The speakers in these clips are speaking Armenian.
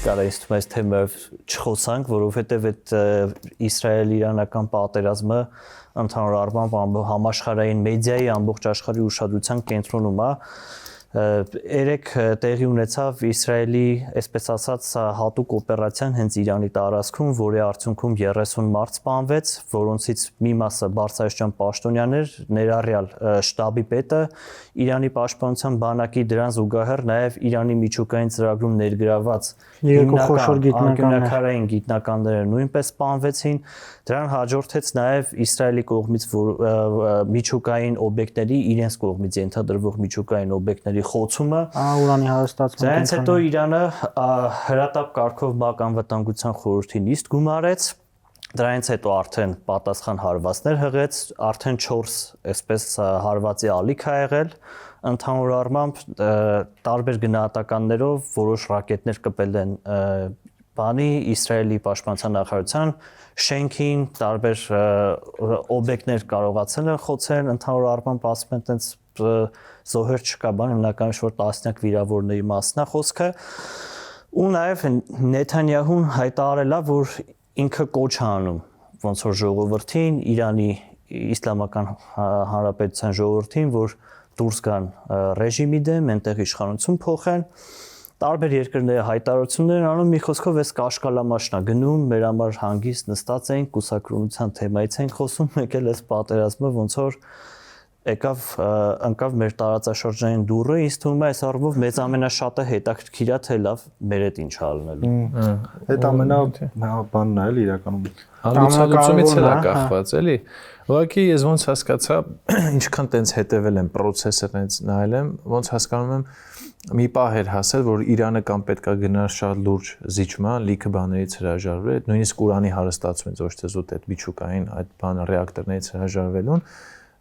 կարա ինձ թվում է թեմայով չխոսանք, որովհետև այդ Իսրայել-իրանական պատերազմը ընդհանուր առմամբ համաշխարհային մեդիայի ամբողջ աշխարհի ուշադրության կենտրոնում է։ Երեք տեղի ունեցավ Իսրայելի, այսպես ասած, հատուկ օպերացիան հենց Իրանի տարածքում, որի արդյունքում 30 մարդ սպանվեց, որոնցից մի մասը բարձրաստիճան պաշտոնյաներ, ներառյալ շտաբի պետը, Իրանի պաշտպանության բանակի դրան զուգահեռ նաև Իրանի միջուկային ծրագրում ներգրաված անկյունաքարային գիտնականները նույնպես սպանվեցին։ Դրան հաջորդեց նաև Իսրայելի կողմից միջուկային օբյեկտների, իրենց կողմից ենթադրվող միջուկային օբյեկտների խոցումը, ուրանի հարստացումը։ Դրանից հետո Իրանը հրատապ կարգով ՄԱԿ անվտանգության խորհրդի նիստ գումարեց, դրանից հետո արդեն պատասխան հարվածներ հղեց, արդեն 4 այսպես հարվածի ալիք ա եղել, ընդհանուր առմամբ տարբեր գնահատականներով որոշ ռակետներ կպել են Իսրայելի պաշտպանության նախարարության շենքին, տարբեր օբյեկտներ կարողացել են խոցել, ընդհանուր առմամբ ասում են տենց զոհեր չկա, հիմնականում որ տասնյակ վիրավորների մասն է խոսքը, ու նաև Նեթանյահուն հայտարարել է, որ ինքը կոչ է անում ոնց որ ժողովրդին, Իրանի Իսլամական Հանրապետության ժողովրդին, որ դուրս գան ռեժիմի դեմ, այնտեղ իշխանություն փոխեն, տարբեր երկրների հայտարարություններ են անում, մի խոսքով էս կաշկալամաշն է գնում, մեր համար հանգիստ նստած ենք, կուսակրոնության թեմայից ենք խոսում, մեկ էլ էս պատերազմը ոնց որ ընկավ մեր տարածաշրջանային դուռը, ինձ թվում է այս առումով մեծ ամենաշատը հետաքրքիր է, թե լավ մեր հետ ինչ ա ալնելու։ Այդ բանն է էլ իրականում։ Հալուցալուծումից էլ է կախված, էլի։ Ուղղակի ես ոնց հասկացա, ինչքան տենց հետևել եմ process-ը տենց նայել եմ, ոնց հասկանում եմ մի պահ էր հասել, որ Իրանը կամ պետքա գնար շատ լուրջ զիջման, լիքը բաներից հրաժարվել, նույնիսկ ուրանի հարստացումից ոչ թե զուտ այդ միջուկային այդ բանը ռեակտորներից հրաժարվելուն,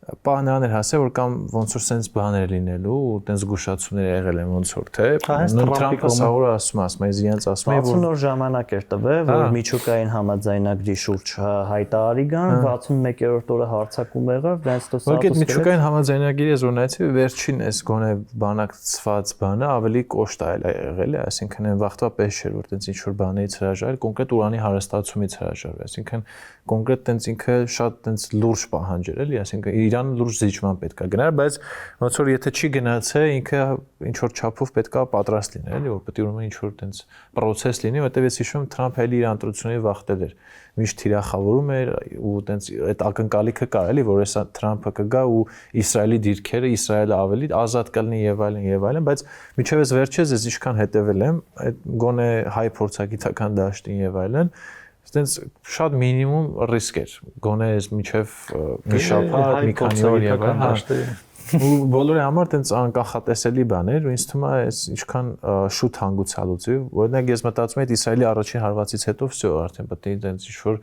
պահ նրան էր հասել, որ կամ ոնց որ սենց բաներ լինելու ու տենց զգուշացումներ եղել են ոնց որ թե Թրամփը սաղուր ասում է, իրենց ասում է, որ 60 օր ժամանակ էր տվել, որ միջուկային համաձայնագրի շուրջ հայտարարի գան, 61-րդ օրը հարձակում եղավ, դրանից հետո սա միջուկային համաձայնագրի ես որ նայեցի, վերջին էս գոնե բանակցված բանը ավելի կոշտ է եղել, այսինքն այն վաղտվա պես չէր, որ տենց ինչ որ բաներից հրաժարել, կոնկրետ ուրանի հարստացումից հրաժարվել, այսինքն կոնկրետ տենց ինքը շատ տենց լուրջ պահանջ էր, էլի, այսինքն Իրանը լուրջ զիջման պետք է գնար, բայց ոնց որ եթե չի գնացել, ինքը ինչ որ չափով պետք է պատրաստ լինի, էլի, որ պետք է ուրեմն ինչ որ տենց process լինի, որտեղ ես հիշում եմ Թրամփը էլի իր ընտրությունների վախտել էր, միշտ թիրախավորում էր ու տենց այդ ակնկալիքը կար, էլի, որ հեսա Թրամփը կգա ու Իսրայելի դիրքերը, Իսրայելը ավելի ազատ կլինի եւ այլն, բայց միջև ես վերջերս ես ինչքան հետեւել եմ, այդ գոնե հայ փորձագիտական դաշտին եւ այլն Ստենց շատ մինիմում ռիսկ էր, գոնե ես միջև մի շաբաթ, մի քանի օր եւ ու բոլորի համար տենց անկախատեսելի բան էր, ու ինձ թվում է այս ինչքան շուտ հանգուցալուծի, օրինակ ես մտածում եմ Իսրայելի առաջին հարվածից հետո վсё արդեն պետք է տենց ինչ որ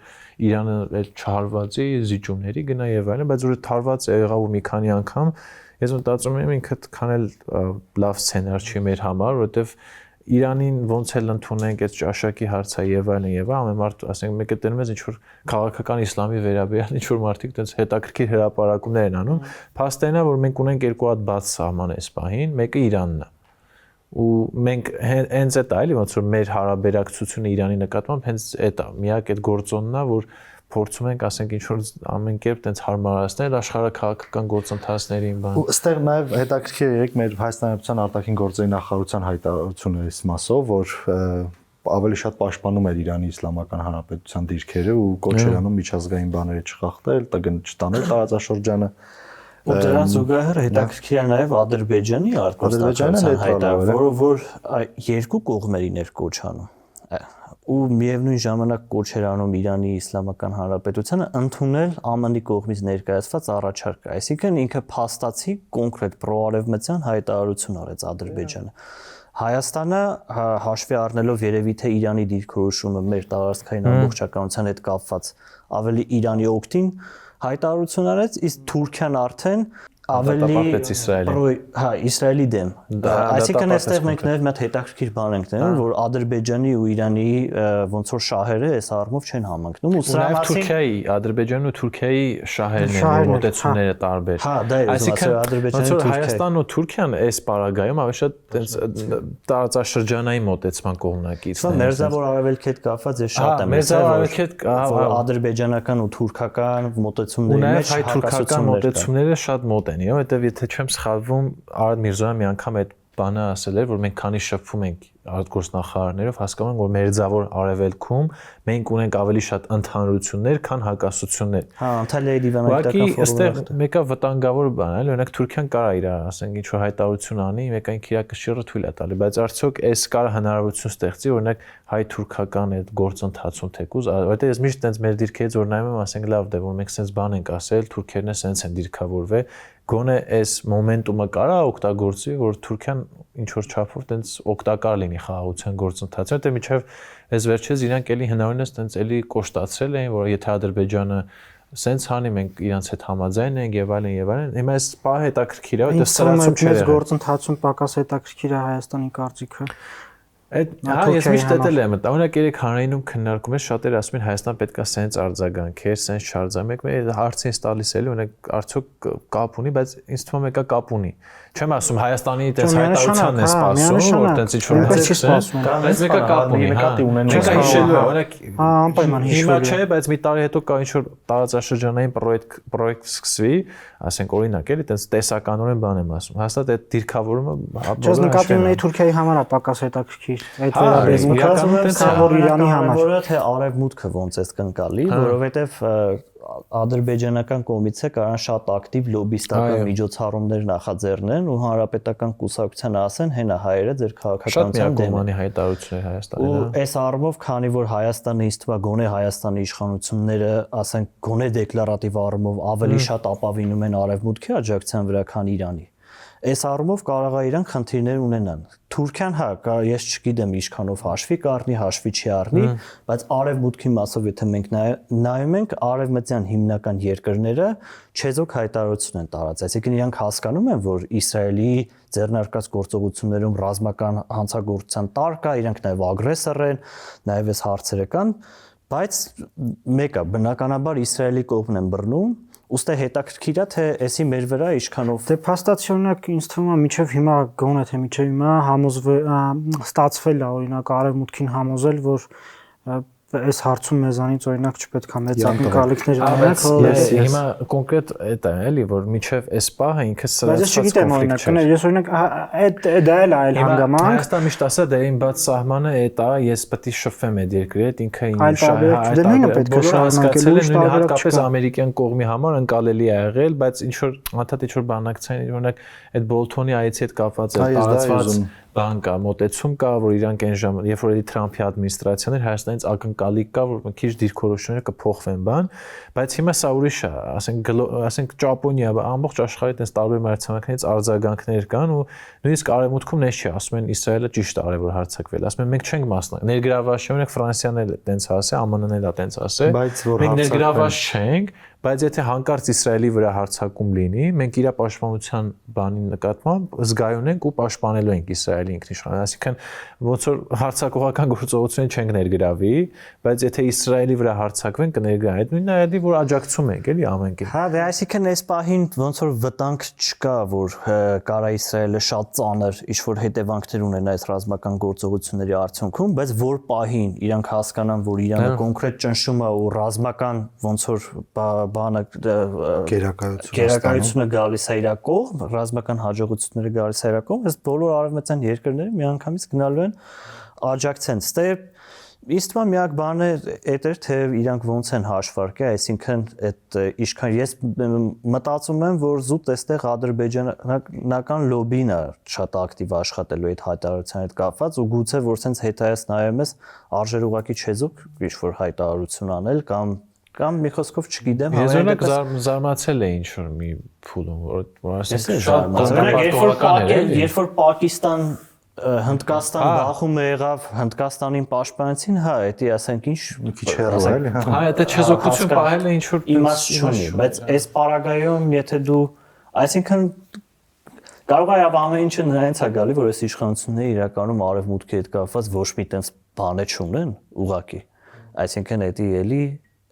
Իրանը այդ չհարվածի զիջումների գնա եւ այլն, բայց որ թարված եղավ ու մի քանի անգամ ես մտածում եմ ինքը քան էլ լավ սցենար չի մեր համար, որովհետեւ Իրանին ոնց էլ ընդունենք այդ ճաշակի հարցը եւ այլն, ամեն մարդ, ասենք, մեկը տենում է ինչ որ քաղաքական իսլամի վերաբերյալ ինչ որ մարդիկ տենց հետաքրքիր հրապարակումներ են անում, փաստն է, որ մենք ունենք երկու հատ բաց սահման այս պահին, մեկը Իրանն է։ Ու մենք հենց այդ է, էլի, ոնց որ մեր հարաբերակցությունը Իրանի նկատմամբ հենց այդ է, միակ այդ գործոնն է, որ փորձում ենք, ասենք, ինչ որ ամեն կերպ տենց հարմարացնել աշխարհաքաղաքական գործընթացներին բան։ Ու այստեղ նաև հետաքրքիր է եկեք մեր Հայաստանյան արտաքին գործերի նախարարության հայտարարությունը այս մասով, որ ավելի շատ պաշտպանում էր Իրանի Իսլամական Հանրապետության դիրքերը ու կոչեր անում միջազգային բաները չխախտել, ՏԳՆ չտանել տարածաշրջանը։ Ու դրան զուգահեռ հետաքրքիր է նաև Ադրբեջանի արտգործնախարարության հայտարարությունը, որ երկու կողմերին էր կոչ անում։ Ու միևնույն ժամանակ կոչ էր անում Իրանի Իսլամական Հանրապետությանը ընդունել ԱՄՆ-ի կողմից ներկայացված առաջարկը, այսինքն ինքը փաստացի կոնկրետ պրոարևմտյան հայտարարություն արեց Ադրբեջանը։ Հայաստանը հաշվի առնելով երևի թե Իրանի դիրքորոշումը մեր տարածքային ամբողջականության հետ կապված ավելի Իրանի օգտին հայտարարություն արեց, իսկ Թուրքիան արդեն ավելի Իսրայելի։ հա, Իսրայելի դեմ։ Այսինքն այստեղ մենք նաև մի հատ հետաքրքիր բան ենք դնում, որ Ադրբեջանի ու Իրանի ոնց որ շահերը այս առումով չեն համընկնում ու սրա մասին Թուրքիայի, Ադրբեջանի ու Թուրքիայի շահերն են, մոտեցումները տարբեր։ Հա, դա է ուզում Ադրբեջանի ու Հայաստանն ու Թուրքիան այս պարագայում ավելի շատ տենց տարածաշրջանային մոտեցման կողմնակիցն են։ Մերձավոր արևելքի հետ կապված ես շատ եմ Մերձավոր արևելքի հետ ադրբեջանական ու թուրքական մոտեցումների մեջ հայ-թուրքական մոտեցումները շատ մոտ են, որովհետև եթե չեմ սխալվում, Արադ Միրզոյանը մի անգամ այդ բանը ասել էր, որ մենք քանի շփվում ենք արտգործնախարարներով, հասկանում ենք, որ մերձավոր արևելքում մենք ունենք ավելի շատ ընդհանրություններ, քան հակասություններ։ Հա, Անտալիայի դիվանագիտական ֆորումը։ Այստեղ մեկը վտանգավոր բան է, օրինակ Թուրքիան կարա իր, ասենք, ինչ-որ հայտարարություն անի, մեկային քիրակշիռը թույլ է տալի, բայց արդյոք այս կարա հնարավորություն ստեղծի, օրինակ հայ-թուրքական այդ գործընթացում թեկուզ, որտեղ ես միշտ տենց մեր դիրքերից որ նայում եմ, ասենք լավ դե որ մենք սենց բան ենք ասել, թուրքերն է սենց են դիրքավորվել, գոնե այս մոմենտումը կարա օգտագործի, որ Թուրքիան ինչ որ չափով տենց օգտակար լինի խաղաղության գործընթացում, որտեղ միջև այս վերջերս իրանք էլի հնարավորինս տենց էլի կոշտացրել էին, որ եթե Ադրբեջանը սենց հանի մենք իրանց հետ համաձայն ենք եւ այլն եւ այլն։ Հիմա այս պահը հետաքրքիր է, որտեղ սրացում չէ։ Այս գործընթացում պակաս հետաքրքիր է Հայաստանի կարծիքը։ Հա, ես միշտ դել եմ, օրինակ երեք հանրայինում քննարկում էր, շատերը ասում են Հայաստան պետքա սենց արձագանքեր, սենց չարձագանք, մեկ հարցին տալիս էլի, օրինակ արդյոք կապ ունի, բայց ինձ թվում է մեկը կապ ունի։ Չեմ ասում Հայաստանի տես հայտարարությանն է սպասում, որ տենց ինչ որ բայց մեկը կապ ունի, նկատի ունեն։ Չկա հիշելու, օրինակ անպայման հիշելու։ Հիմա չէ, բայց մի տարի հետո կա ինչ որ տարածաշրջանային պրոյեկտ սկսվի, ասենք օրինակ էլի տենց տեսականորեն բան եմ ասում։ Հաստատ այդ դիրքավորումը Չես նկատի ունեի Թուրքիայի համար է պակաս հետաքրքիր։ Այդ վերաբերմունքը որ Իրանի համար։ Որը թե արևմուտքը ոնց է կընկալի, որովհետև ադրբեջանական կողմից է կարան շատ ակտիվ լոբիստական միջոցառումներ նախաձեռնեն ու հանրապետական կուսակցությանը ասեն հենա հայերը ձեր քաղաքականության դեմ են հայտարարություններ Հայաստանի։ Ու այս առումով քանի որ Հայաստանը ինձ թվում է գոնե Հայաստանի իշխանությունները, ասենք գոնե դեկլարատիվ առումով ավելի շատ ապավինում են արևմուտքի աջակցության վրա, քան Իրանի։ Այս առումով կարող է իրան խնդիրներ ունենան։ Թուրքիան հա, ես չգիտեմ ինչքանով հաշվի կառնի, հաշվի չի առնի, բայց արևմուտքի մասով եթե մենք նայում ենք, արևմտյան հիմնական երկրները չեզոք հայտարարություն են տարածել։ Այսինքն իրանք հասկանում են, որ Իսրայելի ձեռնարկած գործողություններում ռազմական հանցագործության տար կա, իրանք նաև ագրեսոր են, նաև այս հարցերը կան, բայց մեկը բնականաբար Իսրայելի կողմն են բռնում Ուստի հետաքրքիր է թե էսի մեր վրա ինչքանով դե փաստացիորնակ ինձ թվում է միջև հիմա գոնե թե միջև հիմա ստացվել է օրինակ արևմուտքին համոզել որ այս հարցում մեզանից օրինակ չպետք է մեծ ակնկալիքներ ունենանք հիմա կոնկրետ այդ է էլի որ միջև այս պահը ինքը սրացած կոնֆլիկտ չէ ես օրինակ դա էլ այլ հանգամանք Հայաստանը միշտ ասա դե իմ բաց սահմանը այդ է ես պետք է շփվեմ այդ երկրի հետ ինքը իմ շահը հատկապես ամերիկյան կողմի համար ընկալելի է եղել բայց ինչ որ հատատ ինչ որ բանակցային օրինակ այդ Բոլթոնի այցի հետ կապված է տարածված բան կա, մոտեցում կա, որ իրանք այն ժամանակ, երբ որ էլի Թրամփի ադմինիստրացիան էր, Հայաստանից ակնկալիք կա, որ մի քիչ դիրքորոշումները կփոխվեն բան, բայց հիմա սա ուրիշ է, ասենք Ճապոնիա, ամբողջ աշխարհի այդպես տարբեր մայրցամաքներից արձագանքներ կան ու նույնիսկ արևմուտքում նես չի, ասում են Իսրայելը ճիշտ է արել որ հարձակվել, ասում են մենք չենք մասնակցել, ներգրավված չենք, օրինակ Ֆրանսիան էլ այդպես ասէ, ԱՄՆ-ն էլ այդպես ասե, մենք ներգրավված չենք Բայց եթե հանկարծ Իսրայելի վրա հարձակում լինի, մենք իր պաշտպանության բանի նկատմամբ զգայուն ենք ու պաշտպանելու ենք Իսրայելի ինքնիշխանություն, այսինքն ոնց որ հարձակողական գործողություններ չենք ներգրավի, բայց եթե Իսրայելի վրա հարձակվեն կներգրավեն, այդ նույնն է էլի որ աջակցում ենք էլի ամենքին։ Հա, դե այսինքն այս պահին ոնց որ վտանգ չկա, որ կարա Իսրայելը շատ ծանր ինչ-որ հետևանքներ ունենա այս ռազմական գործողությունների արդյունքում, բայց որ պահին իրանք հասկանան, որ Իրանը կոնկրետ ճնշում է ու ռազմական ոնց որ բանը գերակայությունը գալիս է իր կողմ, ռազմական հաջողությունները գալիս է իր կողմ, այս բոլոր արևմտյան երկրները միանգամից գնալու են աջակցեն։ Ստե իսկ միակ բանը այդ էր թե իրանք ոնց են հաշվարկել, այսինքն այդ ինչքան ես մտածում եմ, որ զուտ այստեղ ադրբեջանական լոբին է շատ ակտիվ աշխատելու այդ հայտարարության հետ կապված ու գուցե որ sense հետայես նայում ես արժեր ուղակի չեզոք ինչ-որ հայտարարություն անել կամ մի խոսքով չգիտեմ ես օրինակ զարմացել է ինչ որ մի փուլում որ ասենք շատ երբ որ Պակիստան Հնդկաստան բախում եղավ Հնդկաստանին պաշտպանեցին հա դա ասենք ինչ մի քիչ հեռու է էլի հա դա չեզոքություն պահել է ինչ որ իմաստ չունի բայց այս պարագայում եթե դու Այսինքն կարող է ամեն ինչը նրանց է գալի, որ այս իշխանությունները իրականում արևմուտքի հետ կապված ոչ մի տես բան չունեն ուղակի։ Այսինքն դա էլի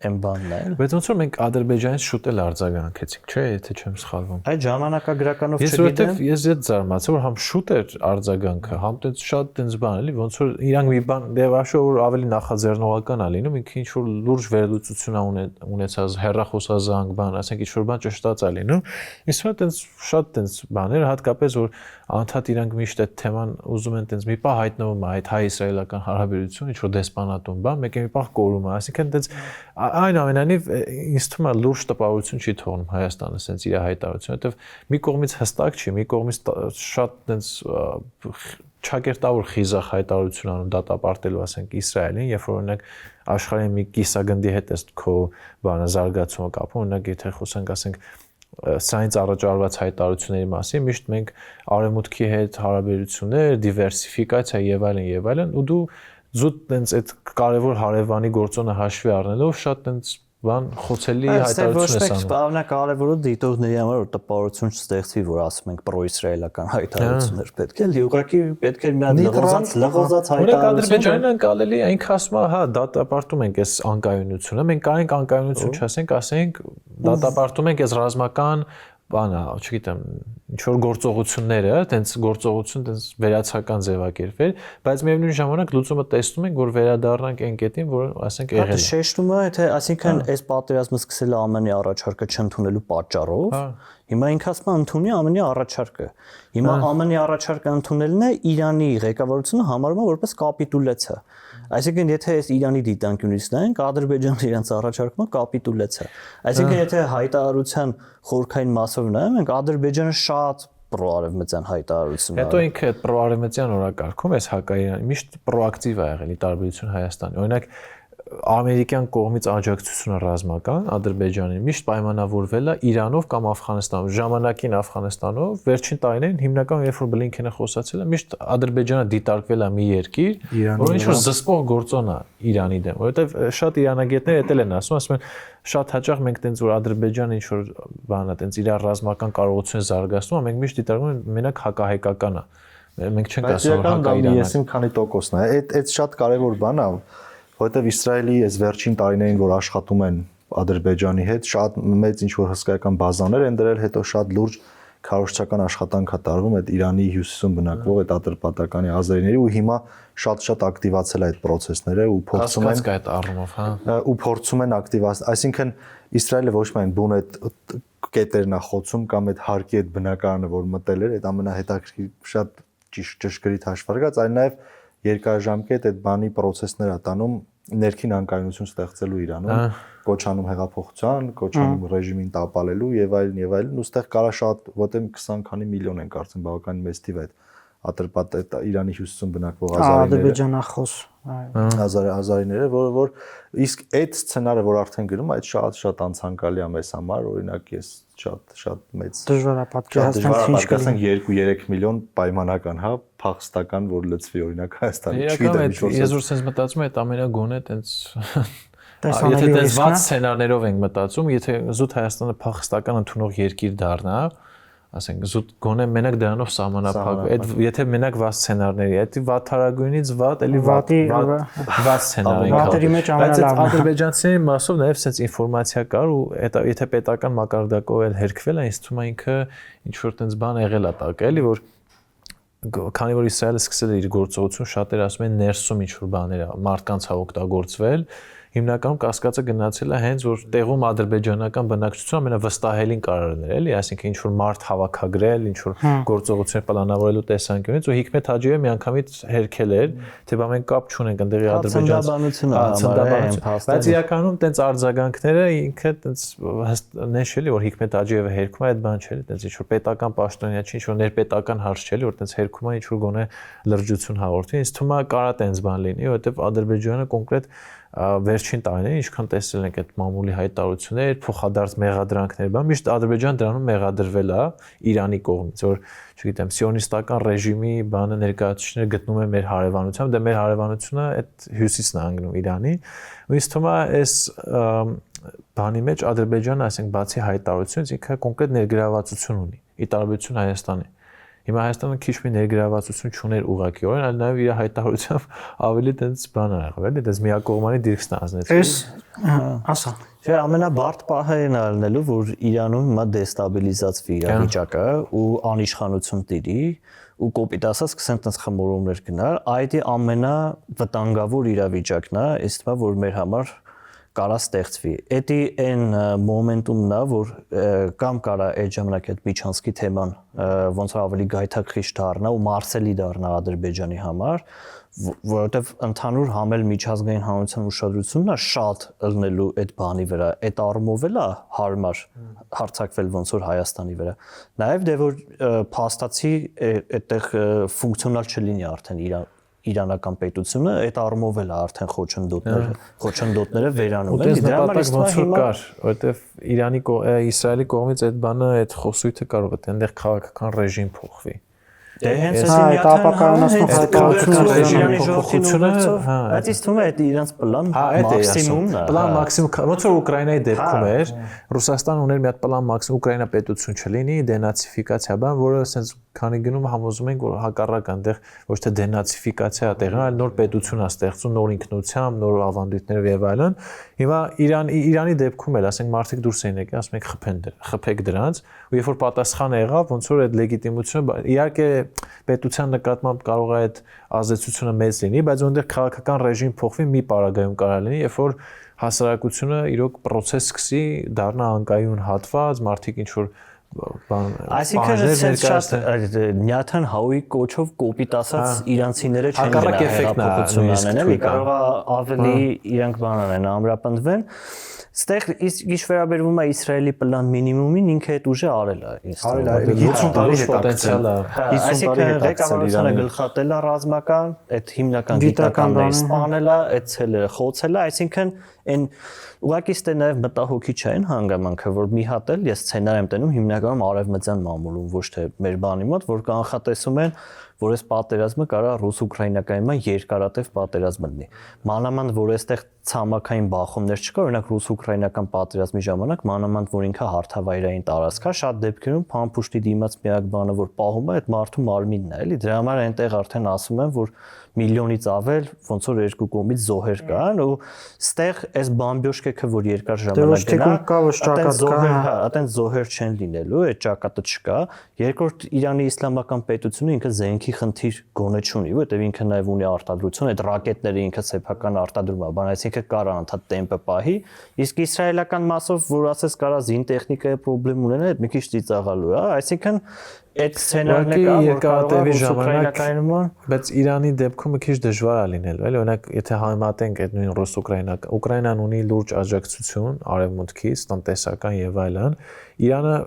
այն բանն է։ Բայց ոնց որ մենք Ադրբեջանից շուտ էլ արձագանքեցինք, չէ՞, եթե չեմ սխալվում։ Այդ ժամանակագրականով չգիտեմ։ Ես այդ զարմացա, որ համ շուտ էր արձագանքը, համ դից շատ տենց բան էլի, ոնց որ իրանք մի բան դե վաշո որ ավելի նախաձեռնողական է լինում, ինքը ինչ որ լուրջ վերլուծություն ունեցած հերրախոսազանգ բան, ասենք ինչ որ բան ճշտած է լինում։ Իսկ հա տենց շատ տենց բաներ, հատկապես որ անդադ իրանք միշտ այդ թեման ուզում են տենց մի պահ հայտնվում է այդ հայ-իսրայելական հարաբերություն, ինչ որ դեսպանատուն բան, մեկ է մի պահ կորում է, այսինքն տենց այն ամենանիվ ինձ թվում է լուրջ տպավորություն չի թողնում Հայաստանը սենց իր հայտարարությունը, որովհետև մի կողմից հստակ չի, մի կողմից շատ տենց չակերտավոր խիզախ հայտարարություն անում դատապարտելու, ասենք Իսրայելին, երբ որ օրինակ աշխարհի մի կիսագնդի հետ էս քո բանը զարգացումը կապում, օրինակ եթե խոսենք, ասենք սրանից առաջ հայտարարությունների մասին, միշտ մենք արևմուտքի հետ հարաբերություններ, դիվերսիֆիկացիա եւ այլն, ու դու զուտ տենց այդ կարևոր հարևանի գործոնը հաշվի առնելով շատ տենց բան խոցելի հայտարարություն ես անում։ Ամենակարևորը դիտողների համար որ տպավորություն չստեղծվի, որ ասում ենք պրոիսրայելական հայտարարություններ պետք է լի, ուղղակի պետք է մի հատ լղոզած հայտարարություն։ Ադրբեջանն անկալելի, այնք ասում է, հա, դատապարտում ենք այս անկայունությունը, մենք կարենք անկայունություն չասենք, ասենք դատապարտում ենք այս ռազմական բանը, չգիտեմ, ինչ որ գործողությունները, տենց գործողություն, տենց վերացական ձևակերպել, բայց միևնույն ժամանակ լուծումը տեսնում ենք, որ վերադառնանք այն կետին, որ ասենք եղել է։ Շեշտում է, թե այսինքն այս պատերազմը սկսել է ԱՄՆ-ի առաջարկը չընդունելու պատճառով, հիմա ինքը ասում է ընդունի ԱՄՆ-ի առաջարկը։ Հիմա ԱՄՆ-ի առաջարկը ընդունելն է Իրանի ղեկավարությունը համարում է որպես կապիտուլյացիա։ Այսինքն եթե այս Իրանի դիտանկյունից նայենք, Ադրբեջանը իրենց առաջարկումը կապիտուլյացիա։ Այսինքն եթե հայտարարության խորքային մասով նայում ենք, Ադրբեջանը շատ պրոարևմտյան հայտարարություն է։ Հետո ինքը այդ պրոարևմտյան օրակարգում էս հակաիրան միշտ պրոակտիվ է եղել՝ ի տարբերություն Հայաստանի։ Օրինակ ամերիկյան կողմից աջակցությունը ռազմական Ադրբեջանին միշտ պայմանավորվել է Իրանով կամ Աֆղանստանով, ժամանակին Աֆղանստանով, վերջին տարիներին հիմնականում երբ որ Բլինքենը խոսացել է, միշտ Ադրբեջանը դիտարկվել է մի երկիր, որ ինչ որ զսպող գործոն է Իրանի դեմ, որովհետև շատ իրանագետներ էտել են ասում են շատ հաճախ մենք տենց որ Ադրբեջանը ինչ որ բան է, տենց իր ռազմական կարողությունը զարգացնում, մենք միշտ դիտարկում ենք մենակ հակահայկական է։ Մենք չենք ասում հակաիրանական։ Ես իմ քանի տոկոսն է, այդ շատ կարևոր բան է, որովհետև Իսրայելի այս վերջին տարիներին, որ աշխատում են Ադրբեջանի հետ, շատ մեծ ինչ որ հսկայական բազաներ են դրել, հետո շատ լուրջ քարոզչական աշխատանք է տարվում այդ Իրանի հյուսիսում բնակվող այդ ատրպատականի ազերիների ու հիմա շատ ակտիվացել է այդ process-ները ու փորձում են այդ առումով, հա, ու փորձում են ակտիվացնել, այսինքն Իսրայելը ոչ միայն բուն այդ կետերն է խոցում կամ այդ հարկի այդ բնակարանը, որ մտել էր, այդ ամենահետաքրքիր շատ ճշգրիտ հաշվարկած, այլ նաև երկարաժամկետ այդ բանի process-ներ է տանում ներքին անկայունություն ստեղծելու Իրանում, կոչանում հեղափոխության, կոչանում ռեժիմին տապալելու եւ այլն, ու ստեղ կարա շատ, որտեղ 20 քանի միլիոն են կարծեմ բավականին մեծ թիվ այդ ատրպատ Իրանի հյուսիսում բնակվող ադրբեջանախոս ազարիները, որ իսկ այդ սցենարը, որ արդեն գրում, այդ շատ անցանկալի է մեզ համար, օրինակ ես շատ մեծ դժվար է պատկերացնել 2-3 միլիոն պայմանական, հա, փախստական, որ լծվի օրինակ Հայաստանի, չգիտեմ, ես որ sense մտածում եմ, այդ ամենագոնե տենց եթե տենց վատ սցենարներով ենք մտածում, եթե զուտ Հայաստանը փախստական ընդունող երկիր դառնա, ասենք զուտ գոնե մենակ դրանով սահմանափակ, այդ եթե մենակ վատ սցենարների, այդ վատարագույնից վատ, էլի վատ սցենարներ կա։ Վատերի մեջ ամենալավն է։ Ադրբեջանցիների մասով նաև sense ինֆորմացիա կար ու եթե պետական մակարդակով էլ հերքվել է, ինձ թվում է ինքը ինչ որ տենց բան եղել է տակ, էլի որ քանի որ Իսրայելը սկսել է իր գործողություն, շատերը ասում են ներսում ինչ որ բաներ է, մարդկանց է օգտագործվել, հիմնականում կասկածը գնացել է հենց որ տեղում ադրբեջանական բնակչությունը ամենավստահելին կարողներ էլի, այսինքն ինչ որ մարդ հավաքագրել, ինչ որ գործողություններ պլանավորելու տեսանկյունից ու Հիկմետ Հաջիևը միանգամից հերքել էր, թե բա մենք կապ չունենք ընդեղի ադրբեջանցի, բայց իրականում տենց արձագանքները ինքը տենց նշելի որ Հիկմետ Հաջիևը հերքում է այդ բան չէ, տենց ինչ որ պետական պաշտոնյա չի, ինչ որ ներպետական հարց չէ, որ տենց հերքում է ինչ որ գոնե լրջություն հաղորդի, ինձ թվում է կարա տենց բան լինի, որովհետև Ադրբեջանը կոնկրետ վերջին տարիներին ինչքան տեսել ենք այդ մամուլի հայտարարություններ, փոխադարձ մեղադրանքներ, բան միշտ Ադրբեջան դրանում մեղադրվել է Իրանի կողմից, որ չգիտեմ, սիոնիստական ռեժիմի բանը ներկայացուցիչները գտնում են մեր հարևանությամբ, դե մեր հարևանությունը այդ հյուսիսն է անգնում Իրանի, ու ինձ թվում է այս բանի մեջ Ադրբեջանը, ասենք, բացի հայտարարությունից ինքը կոնկրետ ներգրավվածություն ունի, ի տարբերություն Հայաստանի։ Հիմա Հայաստանը քիչ մի ներգրավվածություն չուներ ուղղակիորեն, այլ նաև իր հայտարարությամբ ավելի տենց բան ա եղել, էլի, տենց միակողմանի դիրքն ազնեցել։ Էս ասա։ Չէ, ամենաբարդ պահերն ալնելու, որ Իրանում հիմա դեստաբիլիզացվի իրավիճակը ու անիշխանություն տիրի ու կոպիտ ասած սկսեն տենց խմորումներ գնալ, այդ ամենավտանգավոր իրավիճակն է, ըստ մա, որ մեր համար կարա ստեղծվի։ Էդի այն մոմենտումն է, որ կամ կարա այդ ժամանակ այդ Միչանսկի թեման ոնց որ ավելի գայթակղիչ դառնա ու մարսելի դառնա Ադրբեջանի համար, որովհետև ընդհանուր համել միջազգային հանրության ուշադրությունն է շատ ըլնելու այդ բանի վրա, այդ առումով էլ է հարմար հարցակվել ոնց որ Հայաստանի վրա։ Նաև դե որ փաստացի այդտեղ ֆունկցիոնալ չլինի արդեն իրանական պետությունը, այդ առումով էլ արդեն խոչընդոտները վերանում են։ Դրա համար ոնց որ կար, որովհետև Իրանի Իսրայելի կողմից այդ բանը, այդ խոսույթը կարող է այնտեղ քաղաքական ռեժիմ փոխվի։ Դե հենց այդ ապակայունացնող հայտարարությունը Իրանի ժողովրդությունը, բայց ինձ թվում է այդ իրանց պլան մաքսիմումն է։ Պլան մաքսիմում, ոնց որ Ուկրաինայի դեպքում էր, Ռուսաստանը ուներ մի հատ պլան մաքսիմում Ուկրաինա պետություն չլինի, դենացիֆիկացիա բան, որը ասենց քանի գնում համոզում ենք, որ հակառակ այնտեղ ոչ թե դենացիֆիկացիա է տեղն, այլ նոր պետություն է ստեղծում, նոր ինքնությամբ, նոր ավանդույթներով եւ այլն։ Հիմա Իրանի դեպքում էլ, ասենք, մարդիկ դուրս էին եկել, ասում ենք խփեք դրանց, ու երբ որ պատասխանը եղավ, ոնց որ այդ լեգիտիմությունը, իհարկե պետության նկատմամբ կարող է այդ ազդեցությունը մեծ լինի, բայց այնտեղ քաղաքական ռեժիմ փոխվի մի պարագայում կարող լինի, երբ որ հասարակությունը իրոք process սկսի դառնա անկայուն հատված, մարդիկ ինչ որ բան, այսինքն շատ նյաթան հաուի կոչով կոպիտ ասած իրանցիները չեն հակառակ էֆեկտն է ունենալ, կարող է ավելի իրանք բան անեն, ամրապնդվեն։ Ստեղ ինչ վերաբերվում է Իսրայելի պլան մինիմումին, ինքը այդ ուժը արել է։ 50 տարի պոտենցիալ է։ 50 տարի ղեկավարությունը գլխատել է ռազմական, այդ հիմնական գիտականները սպանել է, այդ ցելը խոցել է, այսինքն այն ուղղակի ստե նաև մտահոգի չեն հանգամանքը, որ մի հատ էլ ես սցենար եմ տենում հիմնականում արևմտյան մամուլում, ոչ թե մեր բանի մոտ, որ կանխատեսում են, որ այս պատերազմը կարա ռուս-ուկրաինական երկարատև պատերազմ լինի։ Մանավանդ որ այստեղ ցամաքային բախումներ չկա, օրինակ ռուս-ուկրաինական պատերազմի ժամանակ մանավանդ որ ինքը հարթավայրային տարածք է, շատ դեպքերում փամփուշտի դիմաց միակ բանը որ պահում է այդ մարդու մարմինն է, էլի։ Դրա համար այնտեղ արդեն ասում են, որ միլիոնից ավել ոնց որ երկու կողմից զոհեր կան ու ստեղ այս բամբյոշկեքը որ երկար ժամանակ գնա, այդտեղ զոհեր չեն լինելու, այդ ճակատը չկա։ Երկրորդ Իրանի իսլամական պետությունը ինքը զենքի խնդիր գոնե չունի, որտեղ ինքը նաև ունի արտադրություն, այդ ռակետները ինքը սեփական արտադրում է, բան այսինքն կարա անդադ տեմպը պահի, իսկ իսրայելական մասով որ ասես կարա զին տեխնիկայի խնդրեմ ունենա, այդ մի քիչ ծիծաղալու է, այսինքն այդ սցենարն է երկարատևի ժամանակ, բայց Իրանի դեպքում մի քիչ դժվար է լինելու, էլի օրինակ եթե համեմատենք այդ նույն ռուս-ուկրաինական, Ուկրաինան ունի լուրջ աջակցություն արևմուտքից, տնտեսական եւ այլն, Իրանը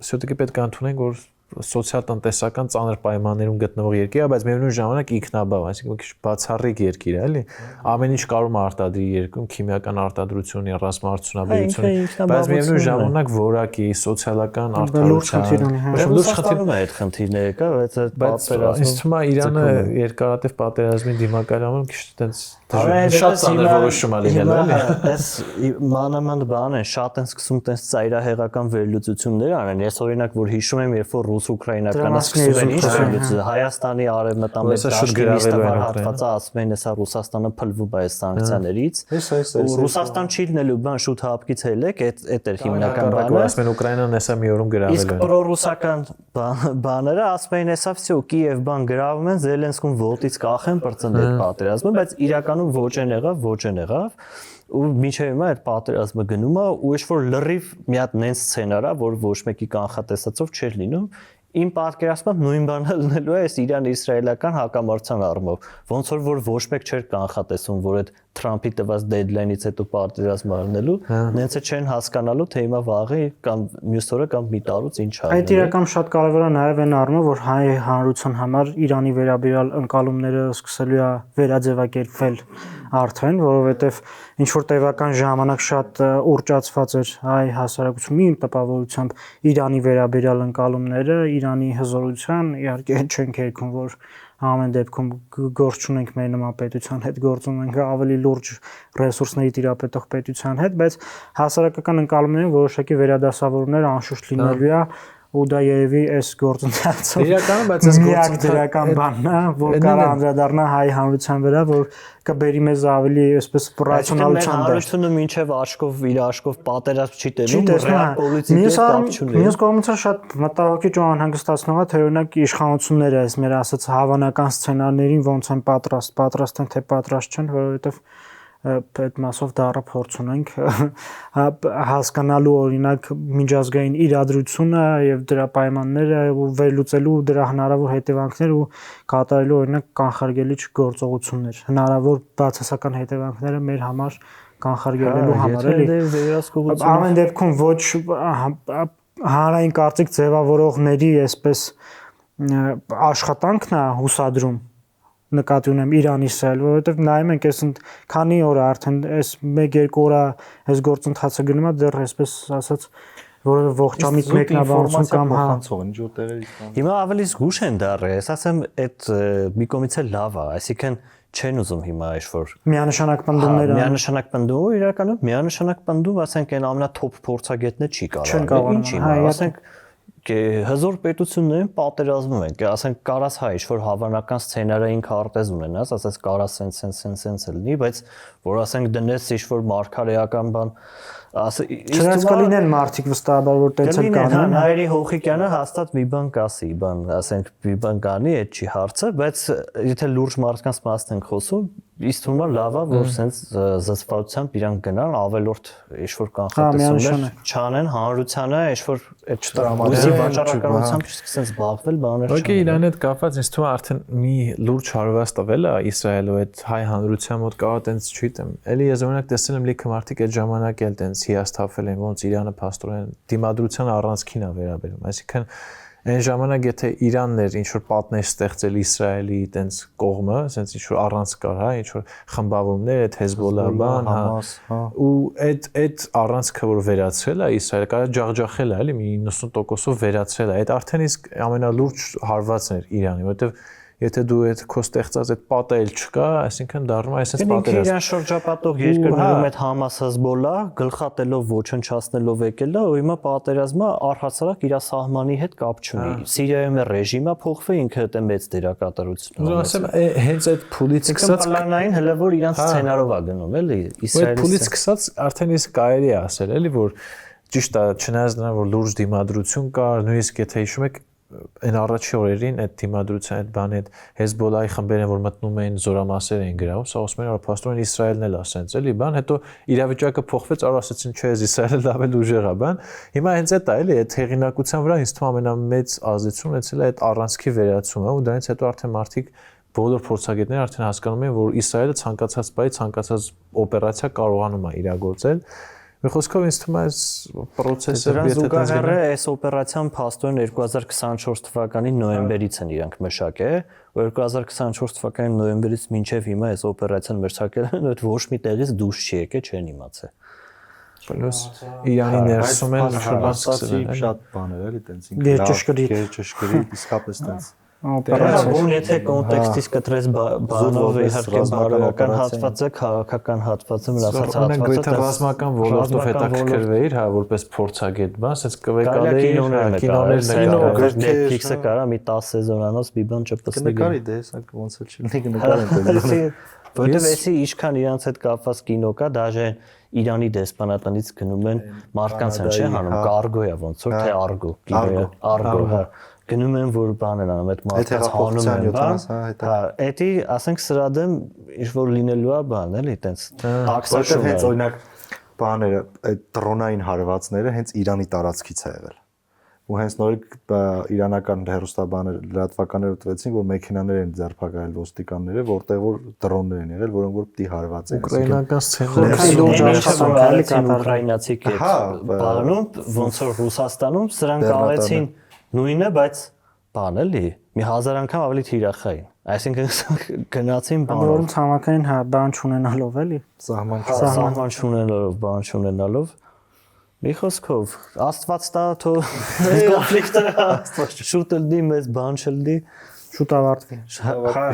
все-таки պետք է ընդունենք, որ սոցիալ-տնտեսական ծանր պայմաններում գտնվող երկիր է, բայց միևնույն ժամանակ ինքնաբավ, այսինքն մի քիչ բացառիկ երկիր է, էլի։ Ամեն ինչ կարող է արտադրի երկրում, քիմիական արտադրություն, ռազմաարդյունաբերություն, բայց միևնույն ժամանակ որակի, սոցիալական արդարության, լուրջ խնդիրում է այդ խնդիրները կա, բայց այդ պատերազմը, ինձ թվում է Իրանը երկարատև պատերազմի դիմակայանում քիչ տենց շատ ծանր որոշում է լինել, էլի։ Այս մանավանդ բան է, շատ են սկսում տես ծայրահեղական վերլուծություններ անեն։ Ես օրինակ որ հիշում եմ, երբ որ ռուս-ուկրաինականը սկսում են ինչ վերլուծել, Հայաստանի արևմտամետ դաշտի հատվածը ասում են, հեսա Ռուսաստանը փլվում է այս սանկցիաներից։ Ու Ռուսաստան չի լինելու բան շուտ հապկից ելեք, այդ էր հիմնական բանը։ Ասում են Ուկրաինան հեսա մի օրում գրավել է։ Իսկ պրոռուսական բաները ասում են, հեսա վсё Կիև բան գրավում են, Զելենսկուն ոտից կախեն բրծեն այդ պատերազմը, բայց իրականում ոչ են եղավ ու մինչև հիմա այդ պատերազմը գնում է ու ինչ որ լրիվ մի հատ նենց սցենար է, որ ոչ մեկի կանխատեսածով չէր լինում։ Իմ պատկերացմամբ նույն բանը լինելու է այս Իրան-իսրայելական հակամարտության առումով։ Ոնց որ ոչ մեկ չէր կանխատեսում, որ այդ Թրամփի տված deadline-ից հետո պատերազմ արնելու, նենց է չեն հասկանալու, թե հիմա վաղը կամ մյուս օրը կամ մի տարուց ինչ արել։ Այդ իրական շատ կարևոր է նաև այն առումով, որ հայ հանրության համար Իրանի վերաբերյալ ընկալումները սկսելու է վերաձևակերպվել արդեն, որովհետև ինչ որ տևական ժամանակ շատ ուռճացված էր հայ հասարակությունը իմ տպավորությամբ Իրանի վերաբերյալ ընկալումները, Իրանի հզորության, իհարկե չենք երգում, որ ամեն դեպքում գործ ունենք մեր նման պետության հետ, գործ ունենք ավելի լուրջ ռեսուրսների տիրապետող պետության հետ, բայց հասարակական ընկալումներում որոշակի վերադասավորումներ անշուշտ լինելու է ու դա երևի այս գործընթացով իրականում բայց այս միակ դրական բանն է, որ կարող անդրադառնա հայ հանրության վրա, որ կբերի մեզ ավելի այսպես ռացիոնալության դաշտ։ Հանրությունը մինչև աշկով իր աշկով պատերազմ չի տենում, ռեալ պոլիտիկայի կապ չունի։ Մյուս կողմից շատ մտահոգիչ ու անհանգստացնող է, թե օրինակ իշխանությունները այս մեր ասած հավանական սցենարներին ոնց են պատրաստ են, թե պատրաստ չեն, որովհետև այդ մասով դառը փորձ ունենք հասկանալու օրինակ միջազգային իրադրությունը եւ դրա պայմանները ու վերլուծելու դրա հնարավոր հետևանքները ու կատարելու օրինակ կանխարգելիչ գործողություններ հնարավոր բացասական հետևանքները մեր համար կանխարգելելու համար էլի ամեն դեպքում ոչ հանրային կարծիք ձևավորողների այսպես աշխատանքն է հուսադրում նկատի ունեմ Իրան-Իսրայել, որովհետև նայում ենք այս քանի օր արդեն այս 1-2 օր այս գործընթացը գնում է դեռ այսպես ասած որևէ ողջամիտ մեկնաբանություն կամ հանցող ինչ որ տեղերից կան։ Հիմա ավելի զգուշ են դառը, ես ասեմ այդ մի կողմից էլ լավ է, այսինքն չեն ուզում հիմա ինչ-որ միանշանակ պնդումներ միանշանակ պնդում ու իրականում միանշանակ պնդում, ասենք այն ամենաթոփ փորձագետները չի կարող, ինչի՞, ասենք հզոր պետություններին պատերազմում են, ասենք կարաս հայ ինչ-որ հավանական սցենարային քարտեզ ունենաս, ասես կարաս սենց լինի, բայց որ ասենք դնես ինչ-որ մարգարեական բան, Չնայած կլինեն մարդիկ վստահաբար որ տենց էլ կանեն Հայերի Հոխիկյանը հաստատ մի բան կասի, ասենք մի բան կանի, այդ չի հարցը, բայց եթե լուրջ մարդկանց մասն ենք խոսում, իսկ թվում է լավ է, որ սենց զսպվածությամբ իրանք գնան ավելորդ ինչ-որ կանխատեսումներ չանեն հանրությանը, ինչ-որ այդ չտրամադրի վաճառականությամբ չսկսեն զբաղվել բաներ չանեն։ Ոկե իրան հետ կապված ինձ թվում է արդեն մի լուրջ հարված տվել է Իսրայելը այդ հայ հանրության մոտ կարող տենց չգիտեմ։ Էլի ես օրինակ տեսել եմ լիքը մարդիկ այդ ժամանակ էլ տենց հիասթափվել են, ոնց Իրանը փաստորեն դիմադրության առանցքին է վերաբերում, այսինքն այն ժամանակ եթե Իրանն էր ինչ որ պատներ ստեղծել Իսրայելի տենց կողմը, ասենց ինչ որ առանց կար, հա, ինչ որ խմբավորումներ, այդ Հեզբոլլա բան, հա, ու այդ առանցքը որ վերացրել է Իսրայելը, կարա ջախջախել է, էլի մի 90%-ով վերացրել է, այդ արդեն իսկ ամենալուրջ հարվածն էր Իրանի, որովհետև Եթե դու այդ քո ստեղծած այդ պատը էլ չկա, այսինքն դառնում է այսպես պատերազմ։ Իրան շրջապատող երկրներում այդ Համաս Հեզբոլլա գլխատելով ոչնչացնելով եկել է, ու հիմա պատերազմը առհասարակ իր սահմանի հետ կապ չունի։ Սիրիայում ռեժիմը փոխվել, ինքը դա մեծ դերակատարություն ունի։ Ուզում ասեմ, հենց այդ փուլից սկսած պլանային հələ որ իրանց սցենարով է գնում, էլի, Իսրայելի։ Փուլից սկսած արդեն իսկ կարելի է ասել, էլի, որ ճիշտ է, չնայած նրան որ լուրջ դիմադրություն կար, նույնիսկ եթե հիշում եք այն առաջի օրերին այդ դիմադրության այդ բանի այդ Հեզբոլլայի խմբերն որ մտնում էին զորամասեր էին գրավում, սա ասում են որ փաստորեն Իսրայելն էլ ասենց էլի բան, հետո իրավիճակը փոխվեց, առ ասեցին չէ, Իսրայելը լավ էլ ուժեղ է բան։ Հիմա հենց այդ է էլի, այդ հեղինակության վրա ինձ թվում ամենամեծ ազդեցություն ունեցել է այդ առանցքի վերացումը, ու դրանից հետո արդեն մարդիկ բոլոր փորձագետները արդեն հասկանում են, որ Իսրայելը ցանկացած բայ ցանկացած օպերացիա կարողանում է իրագործել։ Մի խոսքով ինձ թվում է այս process-ը զուգահեռ է այս օպերացիան փաստորեն 2024 թվականի նոյեմբերից են իրանք մշակել, ու 2024 թվականի նոյեմբերից մինչև հիմա այս օպերացիան մշակել են, այդ ոչ մի տեղից դուրս չի եկել, չեն իմացել։ Պլյուս Իրանի ներսում են շուտով սկսել են շատ բաներ էլի տենց ինքը ճշգրիտ իսկապես տենց Բուն եթե կոնտեքստից կտրես բանով իհարկե բարոյական հատվածը, քաղաքական հատվածը, մնացած հատվածը ռազմական ոլորտով հետաքրքրվեիր, հա, որպես փորձագետ, բան, ասես կվեկալեիր կինոներ Netflix-ը կարա մի 10 սեզոնանոց մի բան չպսնի։ Կնկարի դե հեսա ոնց էլ չի կնկարեն։ Որտեւ էսի ինչքան իրանց հետ կապված կինո կա, դաժե Իրանի դեսպանատնից գնում են մարդկանց են չէ հանում, կարգո է ոնց որ թե արգո, արգո, հա գնում են որ բան են անում այդ մարդկանց հանում են բան, հա, էդի ասենք սրա դեմ ինչ որ լինելու է բան էլի տենց տաքսաշում հենց օրինակ բաները այդ դրոնային հարվածները հենց Իրանի տարածքից է եղել։ ու հենց նորից իրանական հերոստաբաներ լրատվականները ուտվեցին, որ մեքենաներ են ձերբակալել ոստիկանները, որտեղ որ դրոններ են եղել, որոնք որ պիտի հարված են։ Ուկրաինական սցենարը ուկրաինացի կետ բանում, ոնց որ Ռուսաստանում սրանք արեցին նույնը, բայց բան էլի, մի 1000 անգամ ավելի թիրախային։ Այսինքն գնացին բանով։ Որոնց համակային բան չունենալով էլի։ Սահման չունենալով, բան չունենալով։ Մի խոսքով, Աստված տա թո կոնֆլիկտը շուտ լինի, մեզ բան չլինի, շուտ ավարտվի։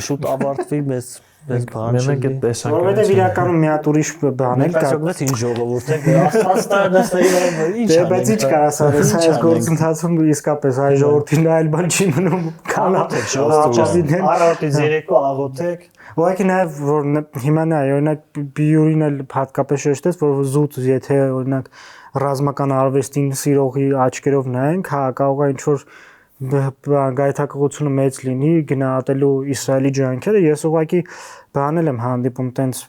Շուտ ավարտվի, մեզ բան Մենք այդ տեսանք։ Որովհետև իրականում մի հատ ուրիշ բան էլ կա։ Բայց ինչ ժողովուրդ է, Աստված տա դասային ինչ։ Դե բայց ինչ կարաս արես այս գործընթացում իսկապես հայ ժողովրդին այլ բան չի մնում։ Կանաչ ժողովուրդին առավոտից երեկո աղոթեք։ Ուղղակի նաև որ հիմա նայ օրինակ բիուրին էլ հատկապես շեշտեց, որ զուտ եթե օրինակ ռազմական արվեստին սիրողի աչքերով նայենք, հա կարող է ինչ որ գայթակղությունը մեծ լինի գնահատելու Իսրայելի ջանքերը, ես ուղղակի բանել եմ հանդիպում տենց